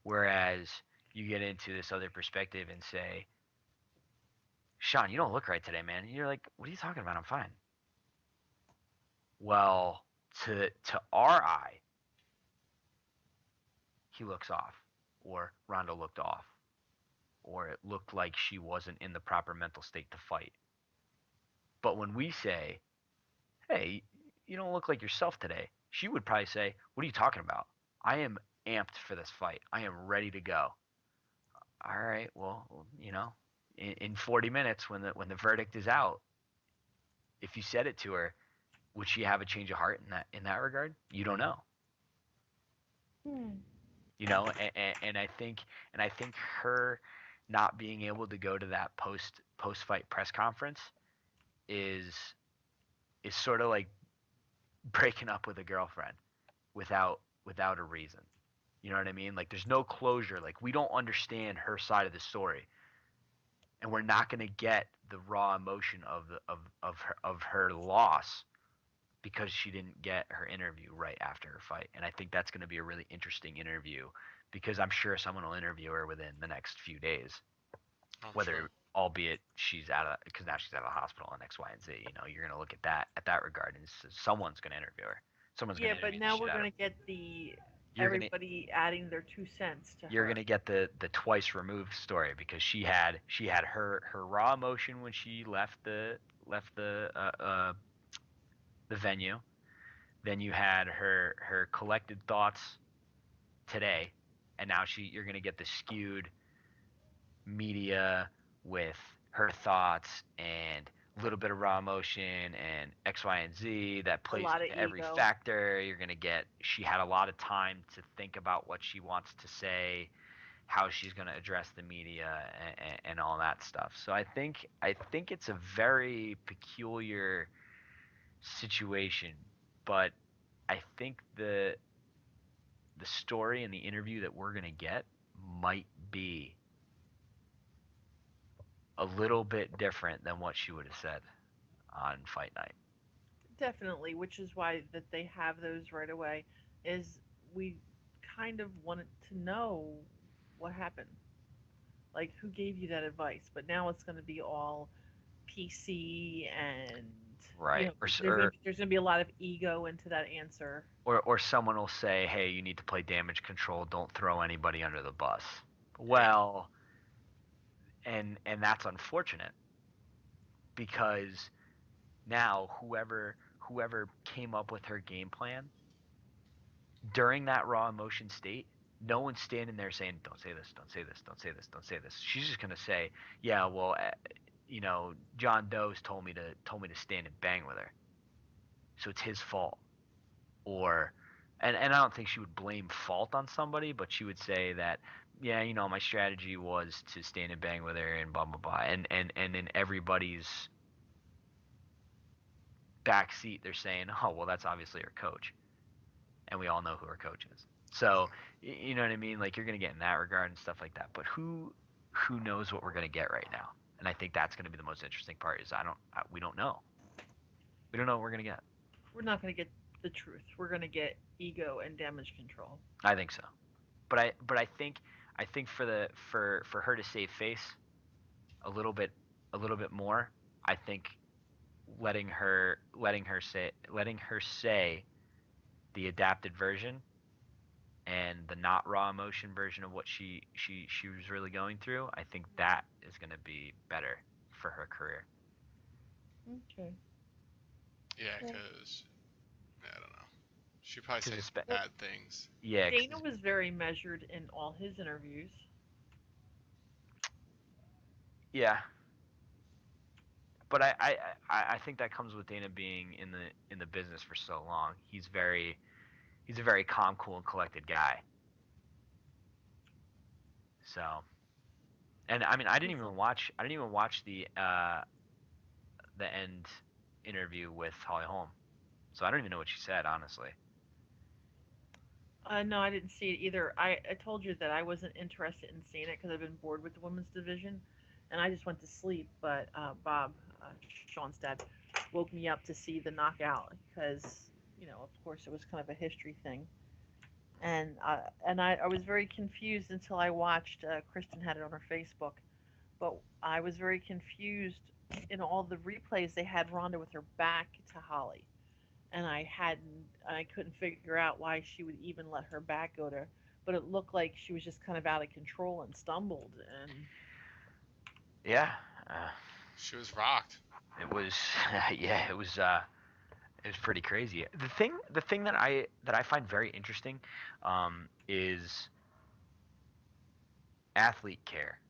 Whereas you get into this other perspective and say, "Shawn, you don't look right today, man." And you're like, "What are you talking about? I'm fine." Well, to our eye, he looks off, or Ronda looked off, or it looked like she wasn't in the proper mental state to fight. But when we say, "Hey, you don't look like yourself today," she would probably say, "What are you talking about? I am amped for this fight. I am ready to go." All right, well, in 40 minutes when the verdict is out, if you said it to her, would she have a change of heart in that regard? You don't know. Hmm. And I think her not being able to go to that post fight press conference is sort of like breaking up with a girlfriend without a reason. You know what I mean? Like, there's no closure. Like, we don't understand her side of the story, and we're not going to get the raw emotion of her loss because she didn't get her interview right after her fight. And I think that's going to be a really interesting interview, because I'm sure someone will interview her within the next few days, I'm whether sure. albeit she's because now she's out of the hospital and X, Y, and Z. You're going to look at that regard, and someone's going to interview her. Someone's going Yeah, to but interview the now shit we're out of gonna her. get the You're gonna everybody adding their 2 cents to you're her. gonna get the twice removed story, because she had her raw emotion when she left the venue. Then you had her collected thoughts today, and now you're gonna get the skewed media with her thoughts and a little bit of raw emotion and X, Y, and Z that A plays lot of into every ego. factor. You're gonna get she had a lot of time to think about what she wants to say, how she's going to address the media, and all that stuff. So I think it's a very peculiar situation, but I think the story and the interview that we're going to get might be a little bit different than what she would have said on fight night. Definitely, which is why that they have those right away. Is we kind of wanted to know what happened, like who gave you that advice. But now it's going to be all PC, and Right. Or s- there's gonna be a lot of ego into that answer. or someone will say, "Hey, you need to play damage control. Don't throw anybody under the bus." Right. Well, and that's unfortunate, because now whoever came up with her game plan during that raw emotion state, no one's standing there saying, "Don't say this, don't say this, don't say this, don't say this." She's just gonna say, "Yeah, well, John Doe's told me to stand and bang with her, so it's his fault." Or, and I don't think she would blame fault on somebody, but she would say that, "Yeah, my strategy was to stand and bang with her and blah blah blah," and in everybody's backseat, they're saying, "Oh, well, that's obviously her coach," and we all know who her coach is. So, you know what I mean? Like, you're gonna get in that regard and stuff like that. But who knows what we're gonna get right now? And I think that's gonna be the most interesting part. Is we don't know. We don't know what we're gonna get. We're not gonna get the truth. We're gonna get ego and damage control. I think so. But I think for her to save face a little bit more, I think letting her say the adapted version, and the not raw emotion version of what she was really going through, I think that is going to be better for her career. Okay. Yeah, Well, because I don't know. She probably say Because some bad things. yeah, Dana was very measured in all his interviews. yeah, but I think that comes with Dana being in the business for so long. He's a very calm, cool, and collected guy. So, and I mean, I didn't even watch the end interview with Holly Holm, so I don't even know what she said, honestly. No, I didn't see it either. I told you that I wasn't interested in seeing it because I've been bored with the women's division, and I just went to sleep. But Bob, Sean's dad, woke me up to see the knockout because, of course, it was kind of a history thing. And I was very confused until I watched. Kristen had it on her Facebook, but I was very confused in all the replays. They had Ronda with her back to Holly, and I couldn't figure out why she would even let her back go to. But it looked like she was just kind of out of control and stumbled. And Yeah, uh, She was rocked. it was yeah, it was pretty crazy. The thing that I find very interesting is athlete care.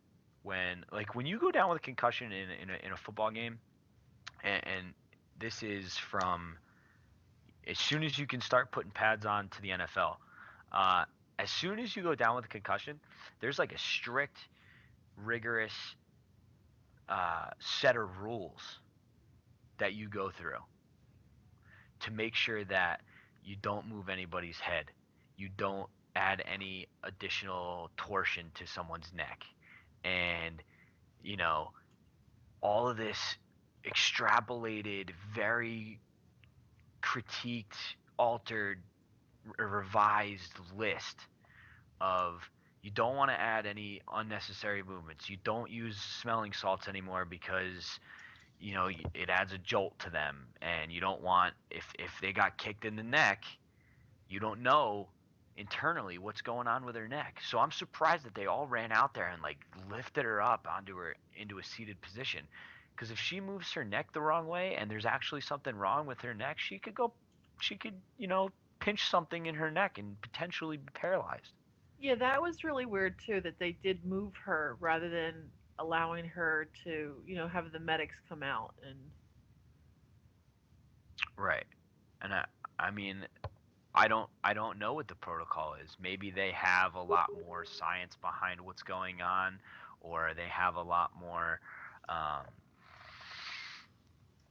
When you go down with a concussion in a football game, and this is from as soon as you can start putting pads on to the NFL. Uh, as soon as you go down with a concussion, there's like a strict, rigorous set of rules that you go through to make sure that you don't move anybody's head, you don't add any additional torsion to someone's neck, and you know all of this extrapolated, very critiqued, altered, revised list of you don't want to add any unnecessary movements. You don't use smelling salts anymore because it adds a jolt to them, and you don't want if they got kicked in the neck, you don't know internally what's going on with her neck. So I'm surprised that they all ran out there and like lifted her up onto her into a seated position. Because if she moves her neck the wrong way and there's actually something wrong with her neck, she could, pinch something in her neck and potentially be paralyzed. yeah, that was really weird too that they did move her rather than allowing her to, have the medics come out. And Right. And I mean, I don't know what the protocol is. Maybe they have a lot more science behind what's going on, or they have a lot more um,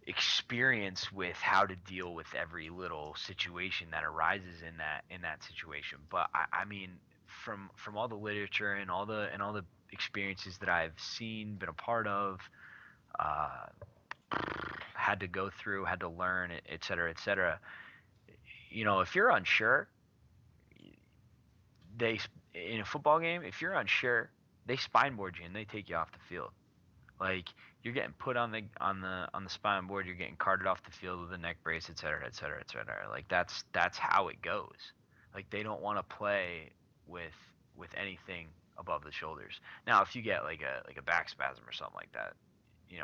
experience with how to deal with every little situation that arises in that situation. But I mean, from all the literature and all the experiences that I've seen, been a part of, uh, had to go through, had to learn, et cetera, et cetera. If you're unsure, they in a football game, if you're unsure, they spine board you and they take you off the field. Like you're getting put on the spine board, you're getting carted off the field with a neck brace, et cetera, et cetera, et cetera. Like that's how it goes. Like they don't want to play with with anything above the shoulders. Now, if you get like a back spasm or something like that,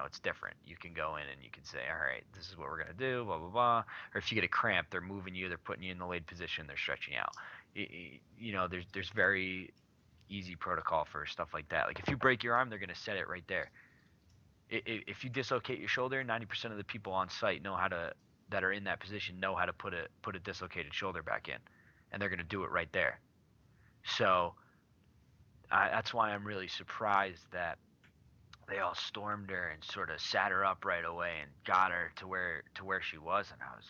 it's different. You can go in and you can say, all right, this is what we're gonna do, blah blah blah. Or if you get a cramp, they're moving you, they're putting you in the laid position, they're stretching out. There's very easy protocol for stuff like that. Like if you break your arm, they're gonna set it right there. If you dislocate your shoulder, 90% of the people on site that are in that position know how to put a dislocated shoulder back in, and they're gonna do it right there. So that's why I'm really surprised that they all stormed her and sort of sat her up right away and got her to where she was. And I was,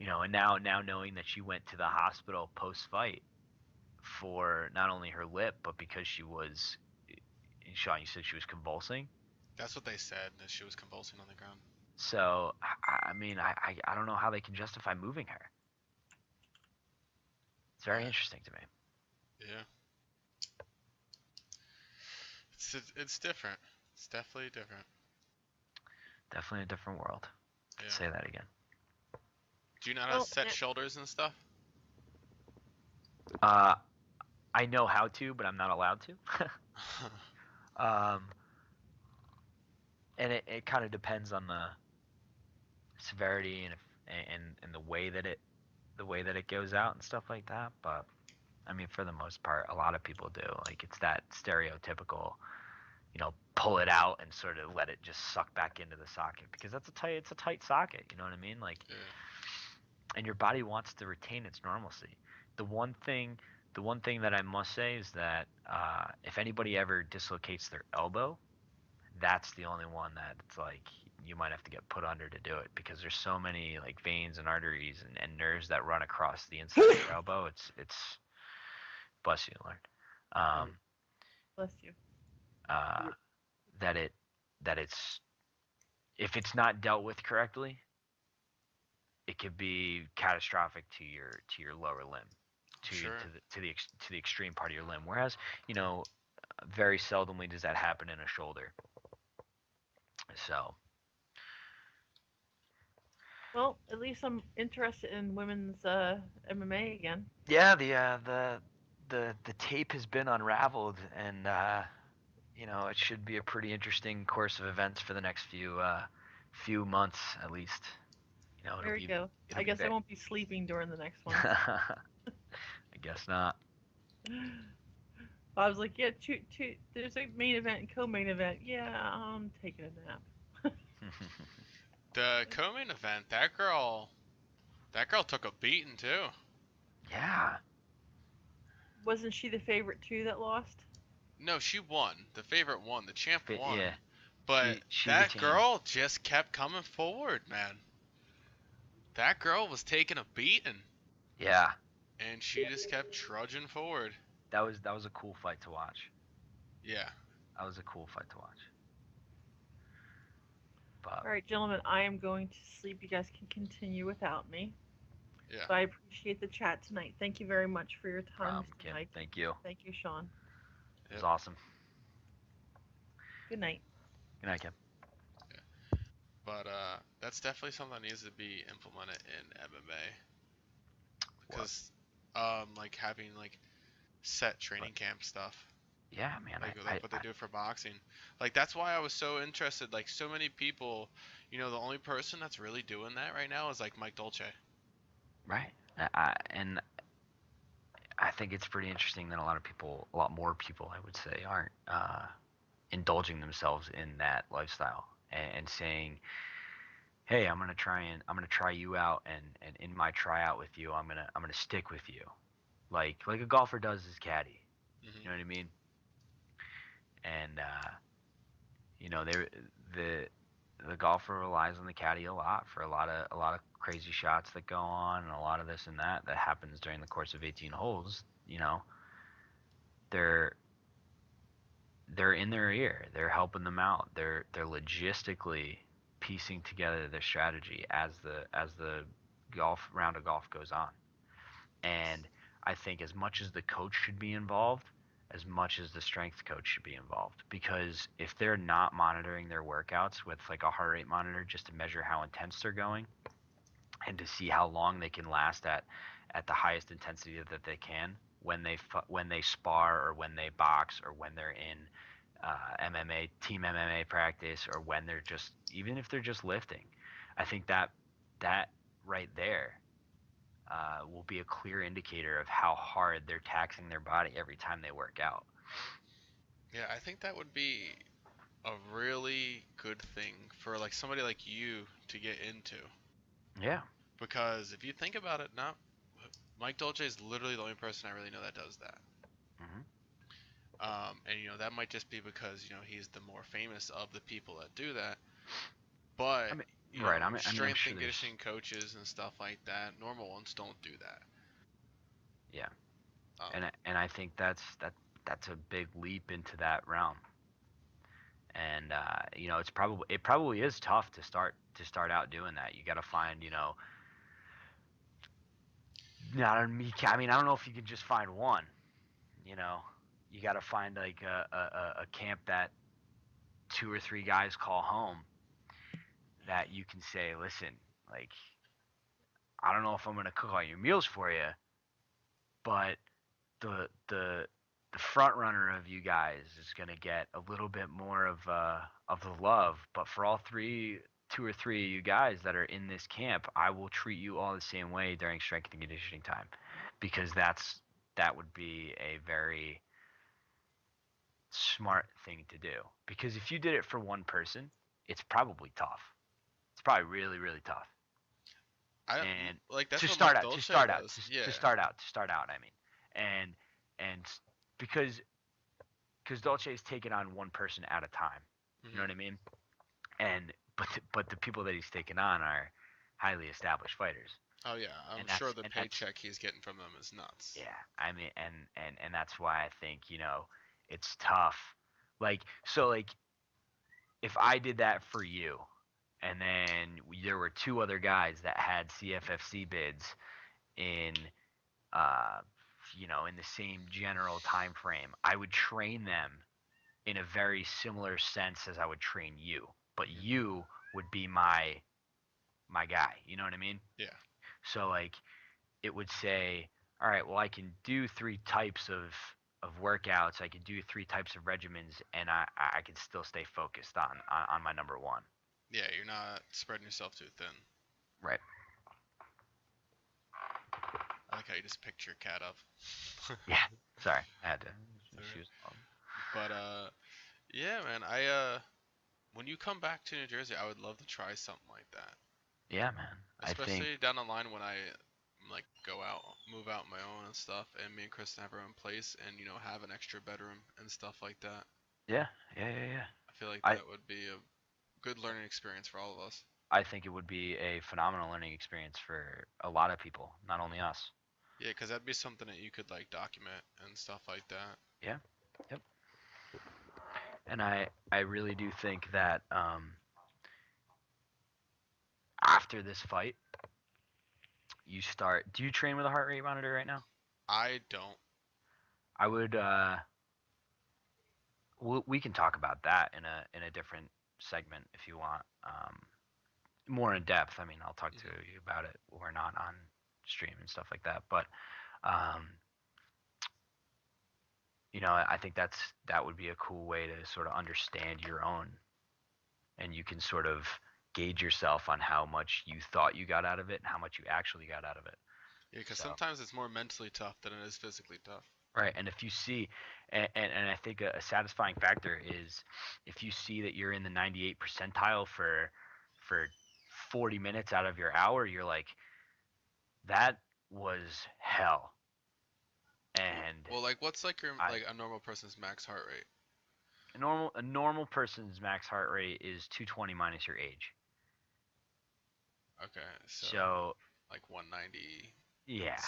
and now knowing that she went to the hospital post fight for not only her lip but because she was, Sean, you said she was convulsing. That's what they said, that she was convulsing on the ground. So I mean I don't know how they can justify moving her. It's very Yeah. interesting to me. Yeah. It's different. It's definitely different. Definitely a different world. Yeah. Say that again. Do you know how to well, set shoulders and stuff? Uh, I know how to, but I'm not allowed to. um, and it kind of depends on the severity and if, and the way that it goes out and stuff like that. But I mean, for the most part, a lot of people do. Like it's that stereotypical, pull it out and sort of let it just suck back into the socket because it's a tight socket. You know what I mean? Like, Yeah. and your body wants to retain its normalcy. The one thing, the one thing that I must say is that if anybody ever dislocates their elbow, that's the only one that it's like you might have to get put under to do it because there's so many like veins and arteries and nerves that run across the inside of your elbow. It's bless you, Lord. Um, Bless you. uh, that it that it's if it's not dealt with correctly, it could be catastrophic to your lower limb, Sure. to the extreme part of your limb. Whereas, very seldomly does that happen in a shoulder. So Well, at least I'm interested in women's MMA again. yeah, the tape has been unraveled, and it should be a pretty interesting course of events for the next few months at least. There we go. It'll I be guess I won't be sleeping during the next one. I guess not. I was like, yeah, there's a main event and co-main event. Yeah, I'm taking a nap. The co-main event, that girl took a beating too. Yeah. Wasn't she the favorite too that lost? No, she won. The favorite won. The champ won. Yeah. But She that retained. girl just kept coming forward, man. That girl was taking a beating, Yeah. and she just kept trudging forward. That was a cool fight to watch. Yeah. That was a cool fight to watch. But All right, gentlemen, I am going to sleep. You guys can continue without me. Yeah. But I appreciate the chat tonight. Thank you very much for your time Kim, tonight. thank you. Thank you, Shawn. It was awesome. Good night. Good night, Kim. But that's definitely something that needs to be implemented in MMA. Because like having like set training camp stuff. Yeah, man. Like what they do for boxing. Like that's why I was so interested. Like so many people, the only person that's really doing that right now is like Mike Dolce. Right. And I think it's pretty interesting that a lot more people, I would say, aren't indulging themselves in that lifestyle and saying, "Hey, I'm gonna try you out, and in my tryout with you, I'm gonna stick with you, like a golfer does his caddy." Mm-hmm. You know what I mean? And the golfer relies on the caddy a lot for a lot of crazy shots that go on and a lot of this and that happens during the course of 18 holes. They're in their ear. They're helping them out. They're logistically piecing together their strategy as the round of golf goes on. And I think as much as the coach should be involved, as much as the strength coach should be involved, because if they're not monitoring their workouts with like a heart rate monitor just to measure how intense they're going and to see how long they can last at the highest intensity that they can when they spar or when they box or when they're in MMA team MMA practice or when they're just even if they're just lifting, I think that right there will be a clear indicator of how hard they're taxing their body every time they work out. Yeah, I think that would be a really good thing for like somebody like you to get into. Yeah. Because if you think about it, now Mike Dolce is literally the only person I really know that does that. Mm-hmm. And that might just be because he's the more famous of the people that do that. But strength and conditioning coaches and stuff like that, normal ones don't do that. Yeah. And I think that's a big leap into that realm. And it probably is tough to start out doing that. You got to find I don't know if you can just find one. You got to find like a camp that 2 or 3 guys call home that you can say, listen, like I don't know if I'm gonna cook all your meals for you, but the front runner of you guys is gonna get a little bit more of the love. But for all two or three of you guys that are in this camp, I will treat you all the same way during strength and conditioning time, because that would be a very smart thing to do. Because if you did it for one person, it's probably tough. It's probably really, really tough. I And like that's to what start like out, Dolce was. Yeah. to start out, I mean, and because Dolce is taking on one person at a time. You know Mhm. what I mean? And but the people that he's taking on are highly established fighters, Oh yeah, I'm and sure the that's paycheck he's getting from them is nuts. yeah. I mean, and that's why I think it's tough. Like so, like if I did that for you, and then there were two other guys that had CFFC bids in uh, in the same general time frame, I would train them in a very similar sense as I would train you. But Mhm. you would be my guy. You know what I mean? Yeah. So like it would say, all right, well I can do three types of workouts. I can do three types of regimens, and I can still stay focused on my number one. Yeah, you're not spreading yourself too thin. Right. I like how you just picked your cat up. Yeah. Sorry, I had to. It's She alright. was. But yeah, man. When you come back to New Jersey, I would love to try something like that. Yeah, man. I think. Especially down the line when I like go out, move out my own and stuff, and me and Kristen have our own place, and have an extra bedroom and stuff like that. Yeah. Yeah. Yeah. Yeah. I feel like I that would be a good learning experience for all of us. I think it would be a phenomenal learning experience for a lot of people, not only us. Yeah, because that'd be something that you could like document and stuff like that. Yeah. Yep. And I really do think that after this fight, you start. Do you train with a heart rate monitor right now? I don't. I would. We can talk about that in a different segment if you want. More in depth. I mean, I'll talk to Mhm. you about it. We're not on stream and stuff like that, but um, I think that would be a cool way to sort of understand your own, and you can sort of gauge yourself on how much you thought you got out of it and how much you actually got out of it. Yeah, because So, sometimes it's more mentally tough than it is physically tough. right, and if you see, and I think a satisfying factor is if you see that you're in the 98 percentile for 40 minutes out of your hour, you're like, that was hell. And Well, like, what's like your I like a normal person's max heart rate? a normal person's max heart rate is 220 minus your age. Okay, so So like 197. yeah,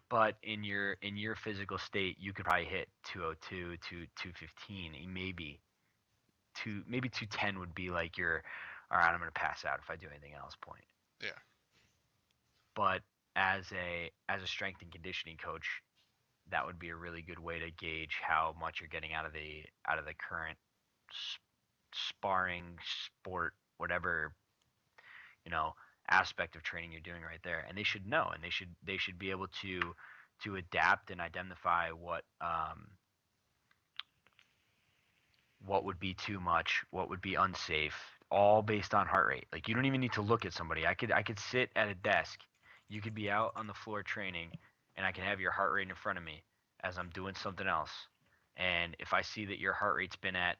but in your physical state, you could probably hit 202 to 215, maybe 210 would be like your, all right, I'm gonna pass out if I do anything else point. Yeah. But as a strength and conditioning coach, that would be a really good way to gauge how much you're getting out of the current sparring sport, whatever you know aspect of training you're doing right there. And they should know, and they should be able to adapt and identify what would be too much, what would be unsafe, all based on heart rate. Like you don't even need to look at somebody. I could sit at a desk. You could be out on the floor training, and I can have your heart rate in front of me as I'm doing something else. And if I see that your heart rate's been at,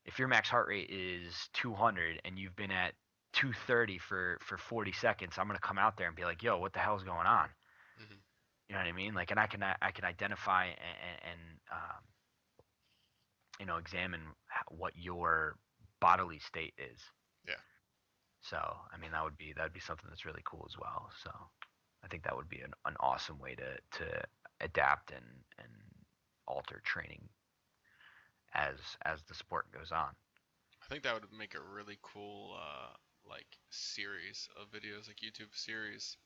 if your max heart rate is 200 and you've been at 230 for 40 seconds, I'm gonna come out there and be like, "Yo, what the hell's going on?" Hmm. You know what I mean? Like, and I can identify and examine what your bodily state is. Yeah. So, I mean, that would be something that's really cool as well. So, I think that would be an awesome way to adapt and alter training as the sport goes on. I think that would make a really cool like series of videos, like YouTube series,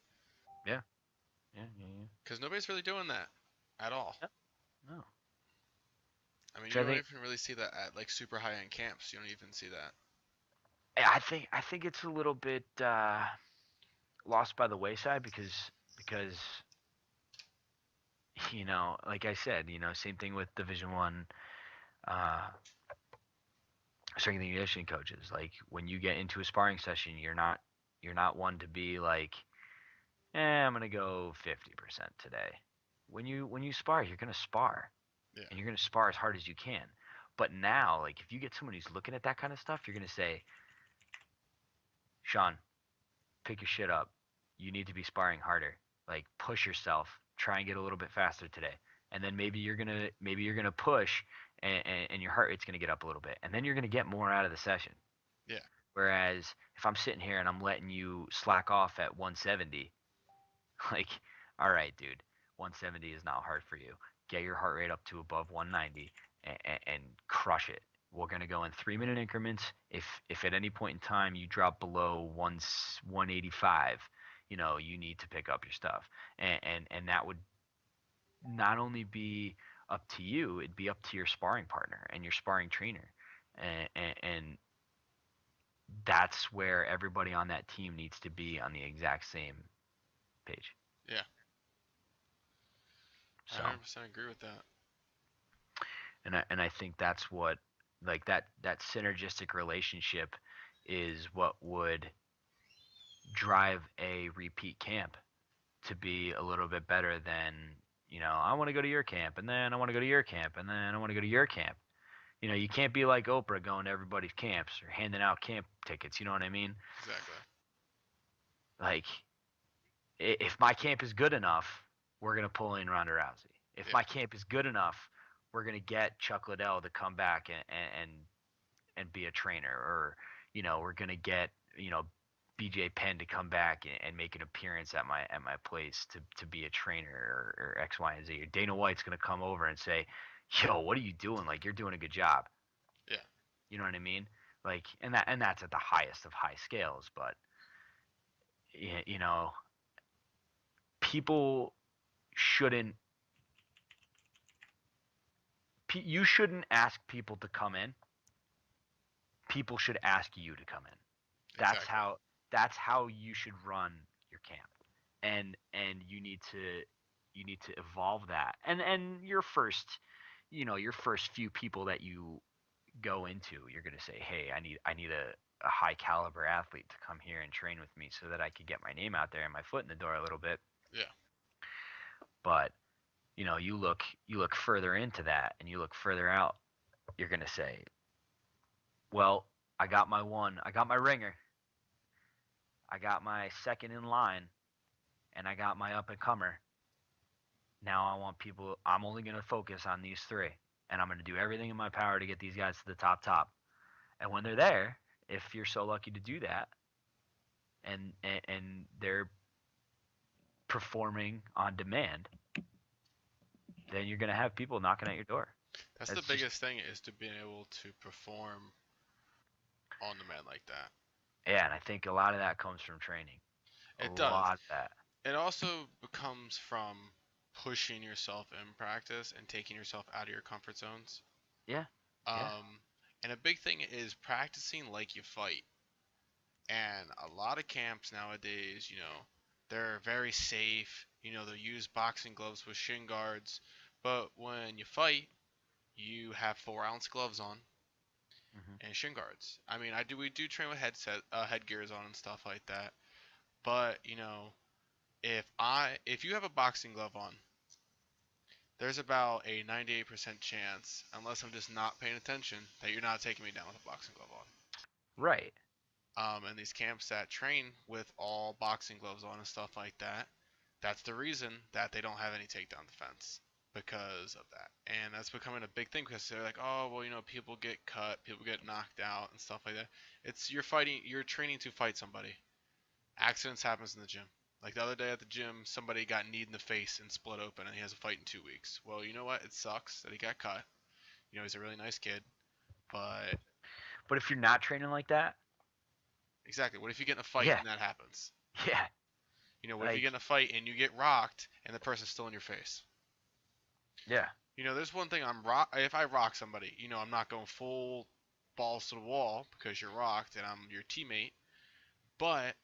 Yeah, yeah, yeah, because nobody's really doing that at all. yeah. No, I mean, which you I don't think even really see that at like super high end camps. You don't even see that. I think it's a little bit lost by the wayside because like I said, same thing with Division One uh, strength and conditioning coaches. Like when you get into a sparring session, you're not one to be like, I'm gonna go 50% today. When you spar, you're gonna spar, Yeah. and you're gonna spar as hard as you can. But now, like if you get someone who's looking at that kind of stuff, you're gonna say, Shawn, pick your shit up. You need to be sparring harder. Like push yourself. Try and get a little bit faster today. And then maybe you're gonna push, and your heart rate's gonna get up a little bit, and then you're gonna get more out of the session. Yeah. Whereas if I'm sitting here and I'm letting you slack off at 170, like, all right, dude, 170 is not hard for you. Get your heart rate up to above 190 and crush it. We're gonna go in 3 minute increments. If at any point in time you drop below 185, you need to pick up your stuff. And that would not only be up to you, it'd be up to your sparring partner and your sparring trainer. And that's where everybody on that team needs to be on the exact same page. Yeah. I So, 100% agree with that. and I think that's what, like, that synergistic relationship is what would drive a repeat camp to be a little bit better than, I want to go to your camp, and then I want to go to your camp, and then I want to go to your camp. You can't be like Oprah going to everybody's camps or handing out camp tickets. You know what I mean? Exactly. Like, if my camp is good enough, we're gonna pull in Ronda Rousey. If Yeah. my camp is good enough, we're gonna get Chuck Liddell to come back and be a trainer, or we're gonna get BJ Penn to come back and make an appearance at my place to be a trainer, or X, Y, and Z. Or Dana White's gonna come over and say, "Yo, what are you doing? Like, you're doing a good job." Yeah. You know what I mean? Like, and that's at the highest of high scales, but you know, people shouldn't you shouldn't ask people to come in. People should ask you to come in. That's Exactly. how you should run your camp. And you need to evolve that. And your first few people that you go into, you're going to say, "Hey, I need a high caliber athlete to come here and train with me so that I can get my name out there and my foot in the door a little bit." Yeah. But you look further into that, and you look further out, you're going to say, well, I got my ringer, I got my second in line, and I got my up and comer. Now I'm only going to focus on these three, and I'm going to do everything in my power to get these guys to the top. And when they're there, if you're so lucky to do that, and they're performing on demand, then you're going to have people knocking at your door. That's That's the just biggest thing, is to be able to perform on demand like that. Yeah, and I think a lot of that comes from training. A It does. lot of that. It also becomes from pushing yourself in practice and taking yourself out of your comfort zones. Yeah. Yeah. And a big thing is practicing like you fight. And a lot of camps nowadays, they're very safe. They'll use boxing gloves with shin guards. But when you fight, you have 4-ounce gloves on Hmm. and shin guards. I mean, we do train with headgears on and stuff like that. But if you have a boxing glove on, there's about a 98% chance, unless I'm just not paying attention, that you're not taking me down with a boxing glove on. Right. And these camps that train with all boxing gloves on and stuff like that, that's the reason that they don't have any takedown defense, because of that. And that's becoming a big thing, because they're like, oh, well, people get cut, people get knocked out and stuff like that. You're training to fight somebody. Accidents happens in the gym. Like the other day at the gym, somebody got kneed in the face and split open, and he has a fight in 2 weeks. Well, you know what? It sucks that he got cut. He's a really nice kid, but But if you're not training like that, exactly. What if you get in a fight yeah, and that happens? yeah, What if you get in a fight and you get rocked and the person's still in your face? yeah, There's one thing if I rock somebody, I'm not going full balls to the wall because you're rocked and I'm your teammate, but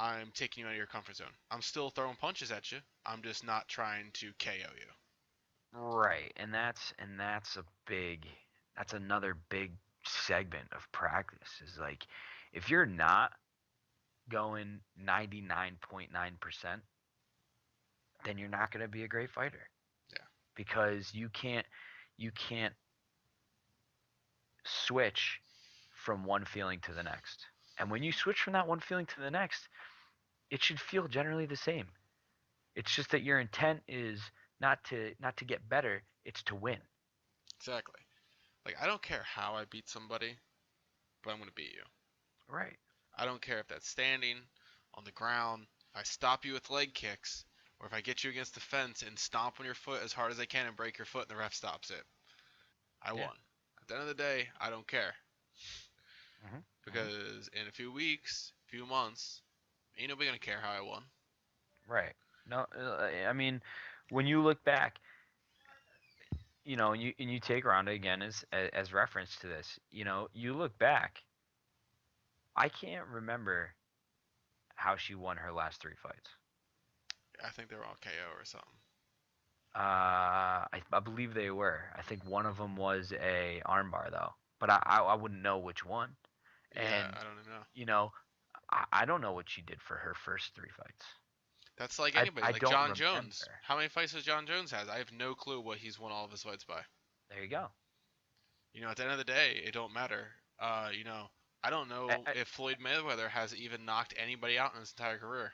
I'm taking you out of your comfort zone. I'm still throwing punches at you. I'm just not trying to KO you. Right, and that's that's another big segment of practice is like if you're not going 99.9%, then you're not going to be a great fighter Yeah. because you can't switch from one feeling to the next. And when you switch from that one feeling to the next, it should feel generally the same. It's just that your intent is not to get better, it's to win. Exactly. Like, I don't care how I beat somebody, but I'm going to beat you. Right. I don't care if that's standing, on the ground, if I stop you with leg kicks, or if I get you against the fence and stomp on your foot as hard as I can and break your foot and the ref stops it. I Yeah. won. At the end of the day, I don't care. Mm-hmm. Because in a few weeks, few months, ain't nobody going to care how I won. Right. No, I mean, when you look back, and you take Ronda again as reference to this, you look back. I can't remember how she won her last three fights. I think they were all KO or something. I believe they were. I think one of them was a armbar though, but I wouldn't know which one. Yeah, And I don't even know. I don't know what she did for her first three fights. That's like I anybody. I Like don't John remember. Jones. How many fights does John Jones has? I have no clue what he's won all of his fights by. There you go. At the end of the day, it don't matter. I don't know if Floyd Mayweather has even knocked anybody out in his entire career.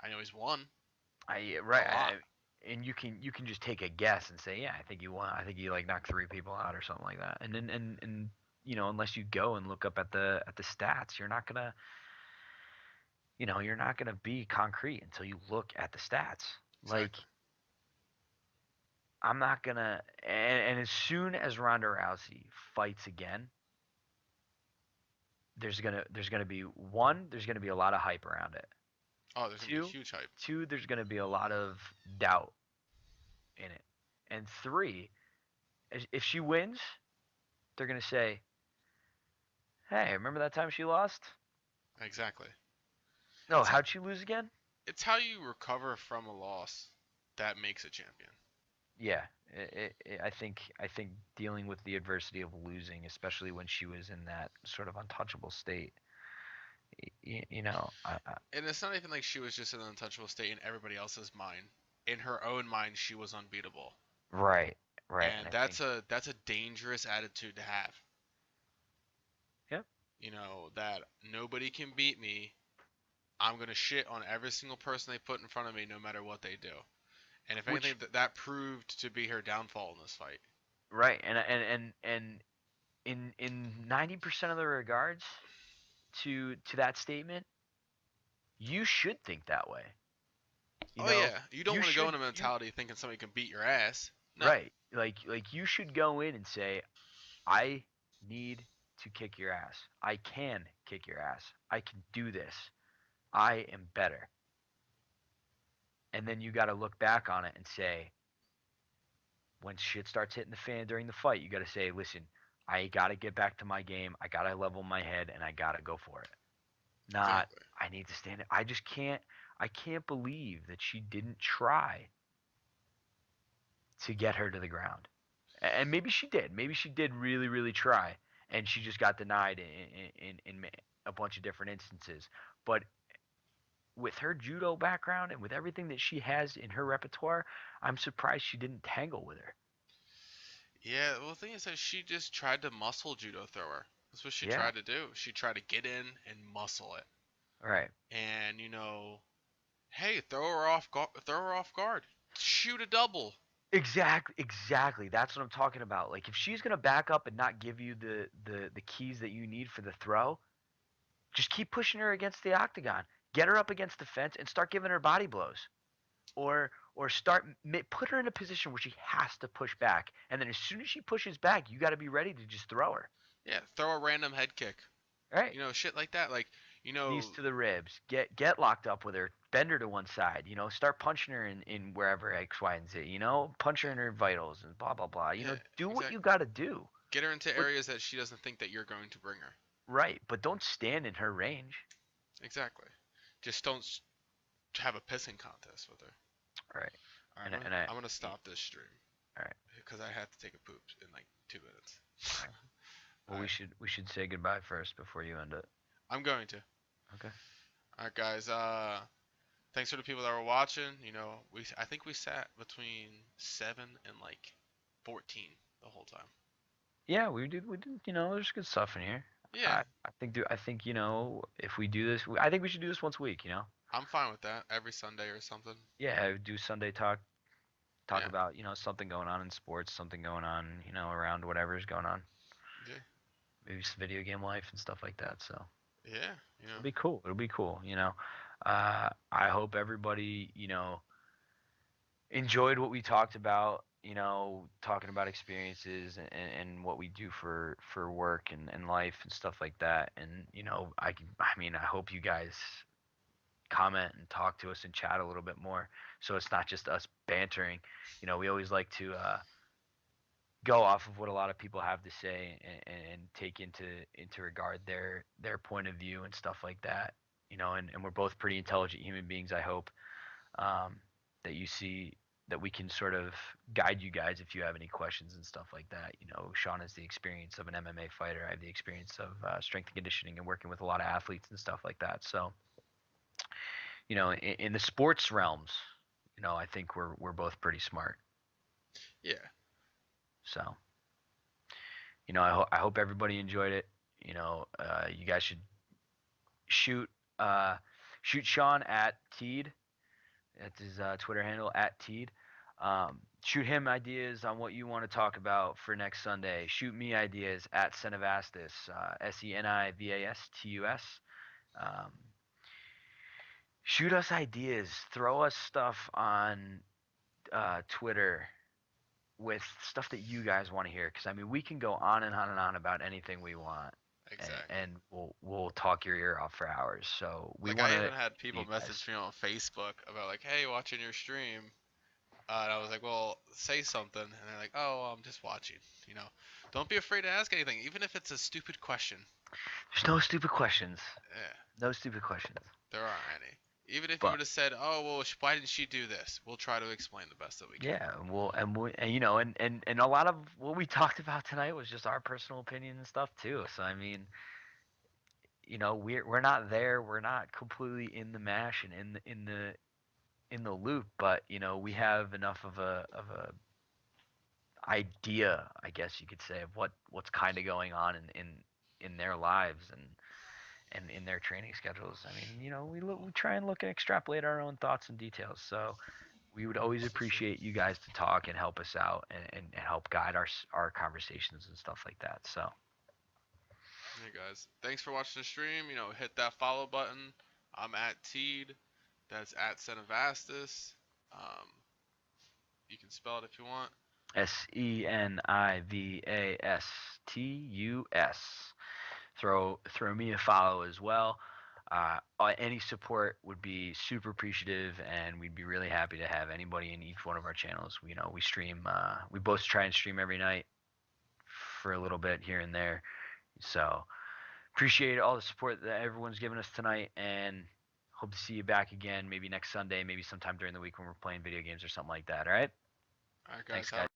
I know he's won. Right. And you can just take a guess and say, yeah, I think you won. I think you like knocked three people out or something like that. And then and unless you go and look up at the stats, you're not gonna be concrete until you look at the stats. Exactly. Like I'm not gonna and as soon as Ronda Rousey fights again, there's gonna be a lot of hype around it. Oh, there's gonna be huge hype. Two, there's gonna be a lot of doubt in it. And three, if she wins, they're gonna say, "Hey, remember that time she lost? Exactly. No, It's how'd she lose again?" it's how you recover from a loss that makes a champion. Yeah, I think dealing with the adversity of losing, especially when she was in that sort of untouchable state, And it's not even like she was just in an untouchable state in everybody else's mind. In her own mind, she was unbeatable. right, And that's a dangerous attitude to have. Yep. That nobody can beat me. I'm gonna shit on every single person they put in front of me, no matter what they do. And if anything, that proved to be her downfall in this fight. right, and in 90% of the regards to that statement, you should think that way. Yeah, you don't you want to go in should a mentality thinking somebody can beat your ass. No. right, like you should go in and say, I need to kick your ass. I can kick your ass. I can do this. I am better. And then you got to look back on it and say, when shit starts hitting the fan during the fight, you got to say, listen, I got to get back to my game. I got to level my head and I got to go for it. Not, Exactly. I need to stand it. I can't believe that she didn't try to get her to the ground. And maybe she did. Maybe she did really, really try. And she just got denied in a bunch of different instances. But with her judo background and with everything that she has in her repertoire, I'm surprised she didn't tangle with her. Yeah, well, the thing is that she just tried to muscle judo throw her. That's what she Yeah. tried to do. She tried to get in and muscle it. Right. And hey, throw her off guard. Shoot a double. Exactly. That's what I'm talking about. Like if she's gonna back up and not give you the keys that you need for the throw, just keep pushing her against the octagon. Get her up against the fence and start giving her body blows. Or put her in a position where she has to push back, and then as soon as she pushes back, you got to be ready to just throw her. Yeah, throw a random head kick. Right. Shit like that. Like, Knees to the ribs. Get locked up with her. Bend her to one side. Start punching her in wherever X, Y, and Z. Punch her in her vitals and blah blah blah. Yeah, do what exactly. you got to do. Get her into areas that she doesn't think that you're going to bring her. Right, but don't stand in her range. Exactly. Just don't have a pissing contest with her. Right. All right, And I'm gonna stop this stream. All right. Because I have to take a poop in like 2 minutes. Well, we should say goodbye first before you end it. I'm going to. Okay. All right, guys. Thanks for the people that were watching. You know, I think we sat between 7 and like 14 the whole time. Yeah, we did. You know, there's good stuff in here. Yeah. I think you know, if we do this, I think we should do this once a week. You know. I'm fine with that. Every Sunday or something. Yeah, do Sunday talk Yeah. about, you know, something going on in sports, something going on, you know, around whatever's going on. Yeah. Maybe some video game life and stuff like that. So Yeah. You know. it'll be cool. It'll be cool. You know, I hope everybody, you know, enjoyed what we talked about. You know, talking about experiences and what we do for work and life and stuff like that. And you know, I mean, I hope you guys comment and talk to us and chat a little bit more, so it's not just us bantering. You know, we always like to go off of what a lot of people have to say and take into regard their point of view and stuff like that. You know, and we're both pretty intelligent human beings. I hope that you see that we can sort of guide you guys if you have any questions and stuff like that. You know, Shawn has the experience of an MMA fighter. I have the experience of strength and conditioning and working with a lot of athletes and stuff like that. So, you know, in the sports realms, you know, I think we're both pretty smart. Yeah. So, you know, I hope everybody enjoyed it. You know, you guys should shoot Shawn at Teed. That's his Twitter handle, at Teed. Shoot him ideas on what you want to talk about for next Sunday. Shoot me ideas at Senivastus, Senivastus. Shoot us ideas. Throw us stuff on Twitter with stuff that you guys want to hear. Because I mean, we can go on and on and on about anything we want. Exactly. And we'll talk your ear off for hours. So we like want to. I even had people message me on Facebook about like, "Hey, watching your stream," and I was like, "Well, say something," and they're like, "Oh, I'm just watching." You know, don't be afraid to ask anything, even if it's a stupid question. There's no stupid questions. Yeah. No stupid questions. There aren't any. Even if you would have said, "Oh, well, why didn't she do this?" We'll try to explain the best that we can. Yeah, and you know, and a lot of what we talked about tonight was just our personal opinion and stuff too. So I mean, you know, we're not there. We're not completely in the mash and in the loop, but you know, we have enough of a idea, I guess you could say, of what's kind of going on in their lives and in their training schedules. I mean, you know, we try and look and extrapolate our own thoughts and details. So we would always appreciate you guys to talk and help us out and help guide our conversations and stuff like that. So. Hey guys, thanks for watching the stream. You know, hit that follow button. I'm at Teed. That's at Senivastus. You can spell it if you want. Senivastus. Throw me a follow as well. Any support would be super appreciative, and we'd be really happy to have anybody in each one of our channels. You know, we stream. We both try and stream every night for a little bit here and there. So appreciate all the support that everyone's given us tonight, and hope to see you back again maybe next Sunday, maybe sometime during the week when we're playing video games or something like that. All right? All right, guys. Thanks, guys.